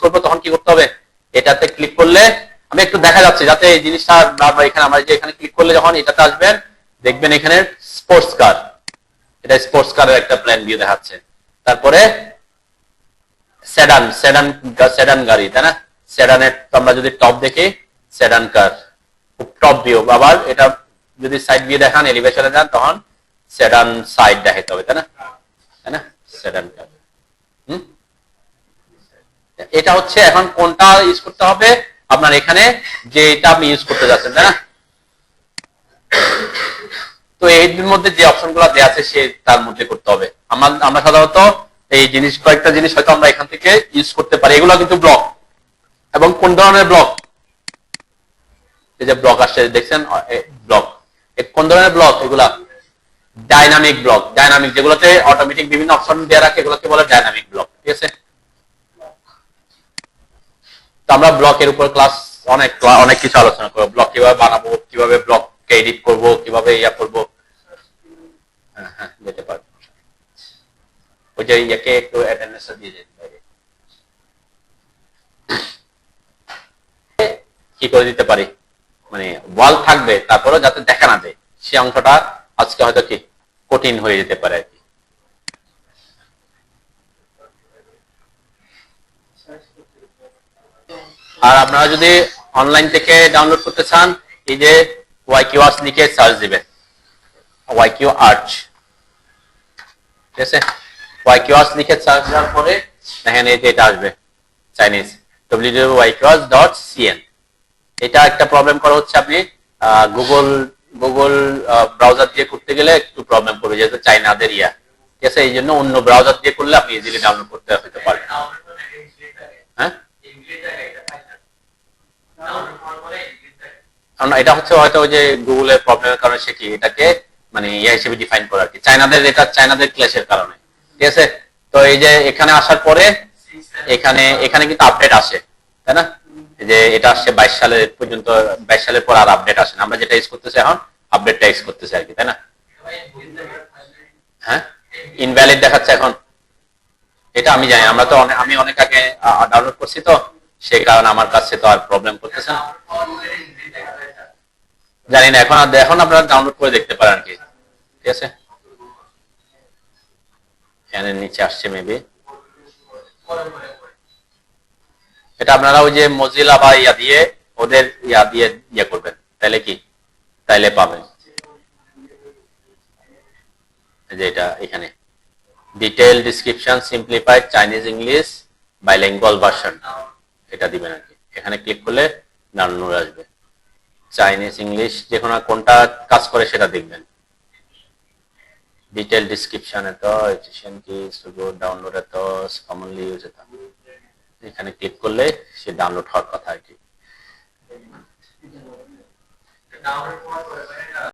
করবো তখন কি করতে হবে, এটাতে ক্লিক করলে আমি একটু দেখা যাচ্ছে যাতে এই জিনিসটা এখানে আমরা যে এখানে ক্লিক করলে যখন এটাতে আসবেন দেখবেন এখানে স্পোর্টস কার, এটা স্পোর্টস কারের একটা প্ল্যান ভিউ দেখাচ্ছে। তারপরে সেডান সেডান সেডান গাড়ি, তাই না, সেডানের আমরা যদি টপ দেখি সেডান কার টপ ভিউ, আবার এটা যদি সাইড ভিউ দেখান এলিভেশনে যান তখন সেডান সাইড দেখাতে হবে, তাই না, তাই না, সেডান কার। এটা হচ্ছে এখন কোনটা ইউজ করতে হবে আপনার এখানে যে এটা আপনি ইউজ করতে যাচ্ছেন, তাই না। তো এর মধ্যে যে অপশনগুলো দেওয়া আছে সে তার মধ্যে করতে হবে। আমরা সাধারণত এই জিনিস কয়েকটা জিনিস হয়তো আমরা এখান থেকে ইউজ করতে পারি, এগুলো কিন্তু ব্লক। এবং কোন ধরনের ব্লক, এই যে ব্লক আসছে দেখছেন ব্লক, কোন ধরনের ব্লক, এগুলা ডাইনামিক ব্লক, ডাইনামিক যেগুলোতে অটোমেটিক বিভিন্ন অপশন দেওয়া রাখে এগুলোকে বলে ডাইনামিক ব্লক, ঠিক আছে। তো আমরা ব্লকের উপর ক্লাস অনেক কিছু আলোচনা করবো, ব্লক কিভাবে বানাবো, কিভাবে ব্লককে এডিট করব, কিভাবে ইয়া করব। হ্যাঁ হ্যাঁ যেতে পারবো, ওই যে ইয়াকে একটু অ্যাটেন্ডেন্স দিয়ে যেতে পারে, কি করে দিতে পারি, মানে ওয়াল থাকবে তারপরেও যাতে দেখা না যায় সে অংশটা আজকে হয়তো কি কঠিন হয়ে যেতে পারে আর কি। আর আপনারা যদি অনলাইন থেকে ডাউনলোড করতে চান এই যে ওয়াইকিউআর্স লিখে সার্চ দিবেন, ওয়াইকিউ আর্চ, ঠিক আছে, ওয়াইকিউআর্স লিখে সার্চ দেওয়ার পরে দেখেন এই যে এটা আসবে চাইনিজ www.yqrs.cn। এটা একটা প্রবলেম করা হচ্ছে আপনি গুগল ব্রাউজার দিয়ে করতে গেলে একটু প্রবলেম করবে যেহেতু চাইনাদের ইয়া, ঠিক আছে, এই জন্য অন্য ব্রাউজার দিয়ে করলে আপনি ইজিলি ডাউনলোড করতে হতে পারেন। হ্যাঁ কারণ এটা হচ্ছে হয়তো ওই যে গুগলের প্রবলেমের কারণে সে কি এটাকে মানে ইয়া হিসেবে ডিফাইন করে আর কি, চাইনাদের এটা চাইনাদের ক্ল্যাশের কারণে, ঠিক আছে। তো এই যে এখানে আসার পরে এখানে কিন্তু আপডেট আসে, তাই না, যে এটা আসছে 22 সালের পর্যন্ত, 22 সালের পর আর আপডেট আসে না, আমরা যেটা ইউজ করতেছি এখন আপডেটটা ইউজ করতেছি আর কি, তাই না। হ্যাঁ ইনভ্যালিড দেখাচ্ছে এখন, এটা আমি জানি, আমি অনেক আগে ডাউনলোড করছি তো সেই কারণে আমার কাছে তো আর প্রবলেম করতেছে না, জানি না, এখন আপনারা ডাউনলোড করে দেখতে পারেন আর কি, ঠিক আছে। এখানে নিচে আসছে মেবি, এটা আপনারা ওই যে মজিলা বা ইয়া দিয়ে ওদের ইয়া দিয়ে ইয়ে করবেন, তাইলে কি তাইলে পাবেন। যে এটা এখানে detail description simplified Chinese English bilingual version, এটা দিবেন আর কি। এখানে ক্লিক করলে ডাউনলোড আসবে, চাইনিজ ইংলিশ যে কোনো কোনটা কাজ করে সেটা দেখবেন। ডিটেইল ডেসক্রিপশন এত এডিশন কি সুগো ডাউনলোড এত কমনলি ইউজ এটা, এখানে ক্লিক করলে সে ডাউনলোড হওয়ার কথা আর কি।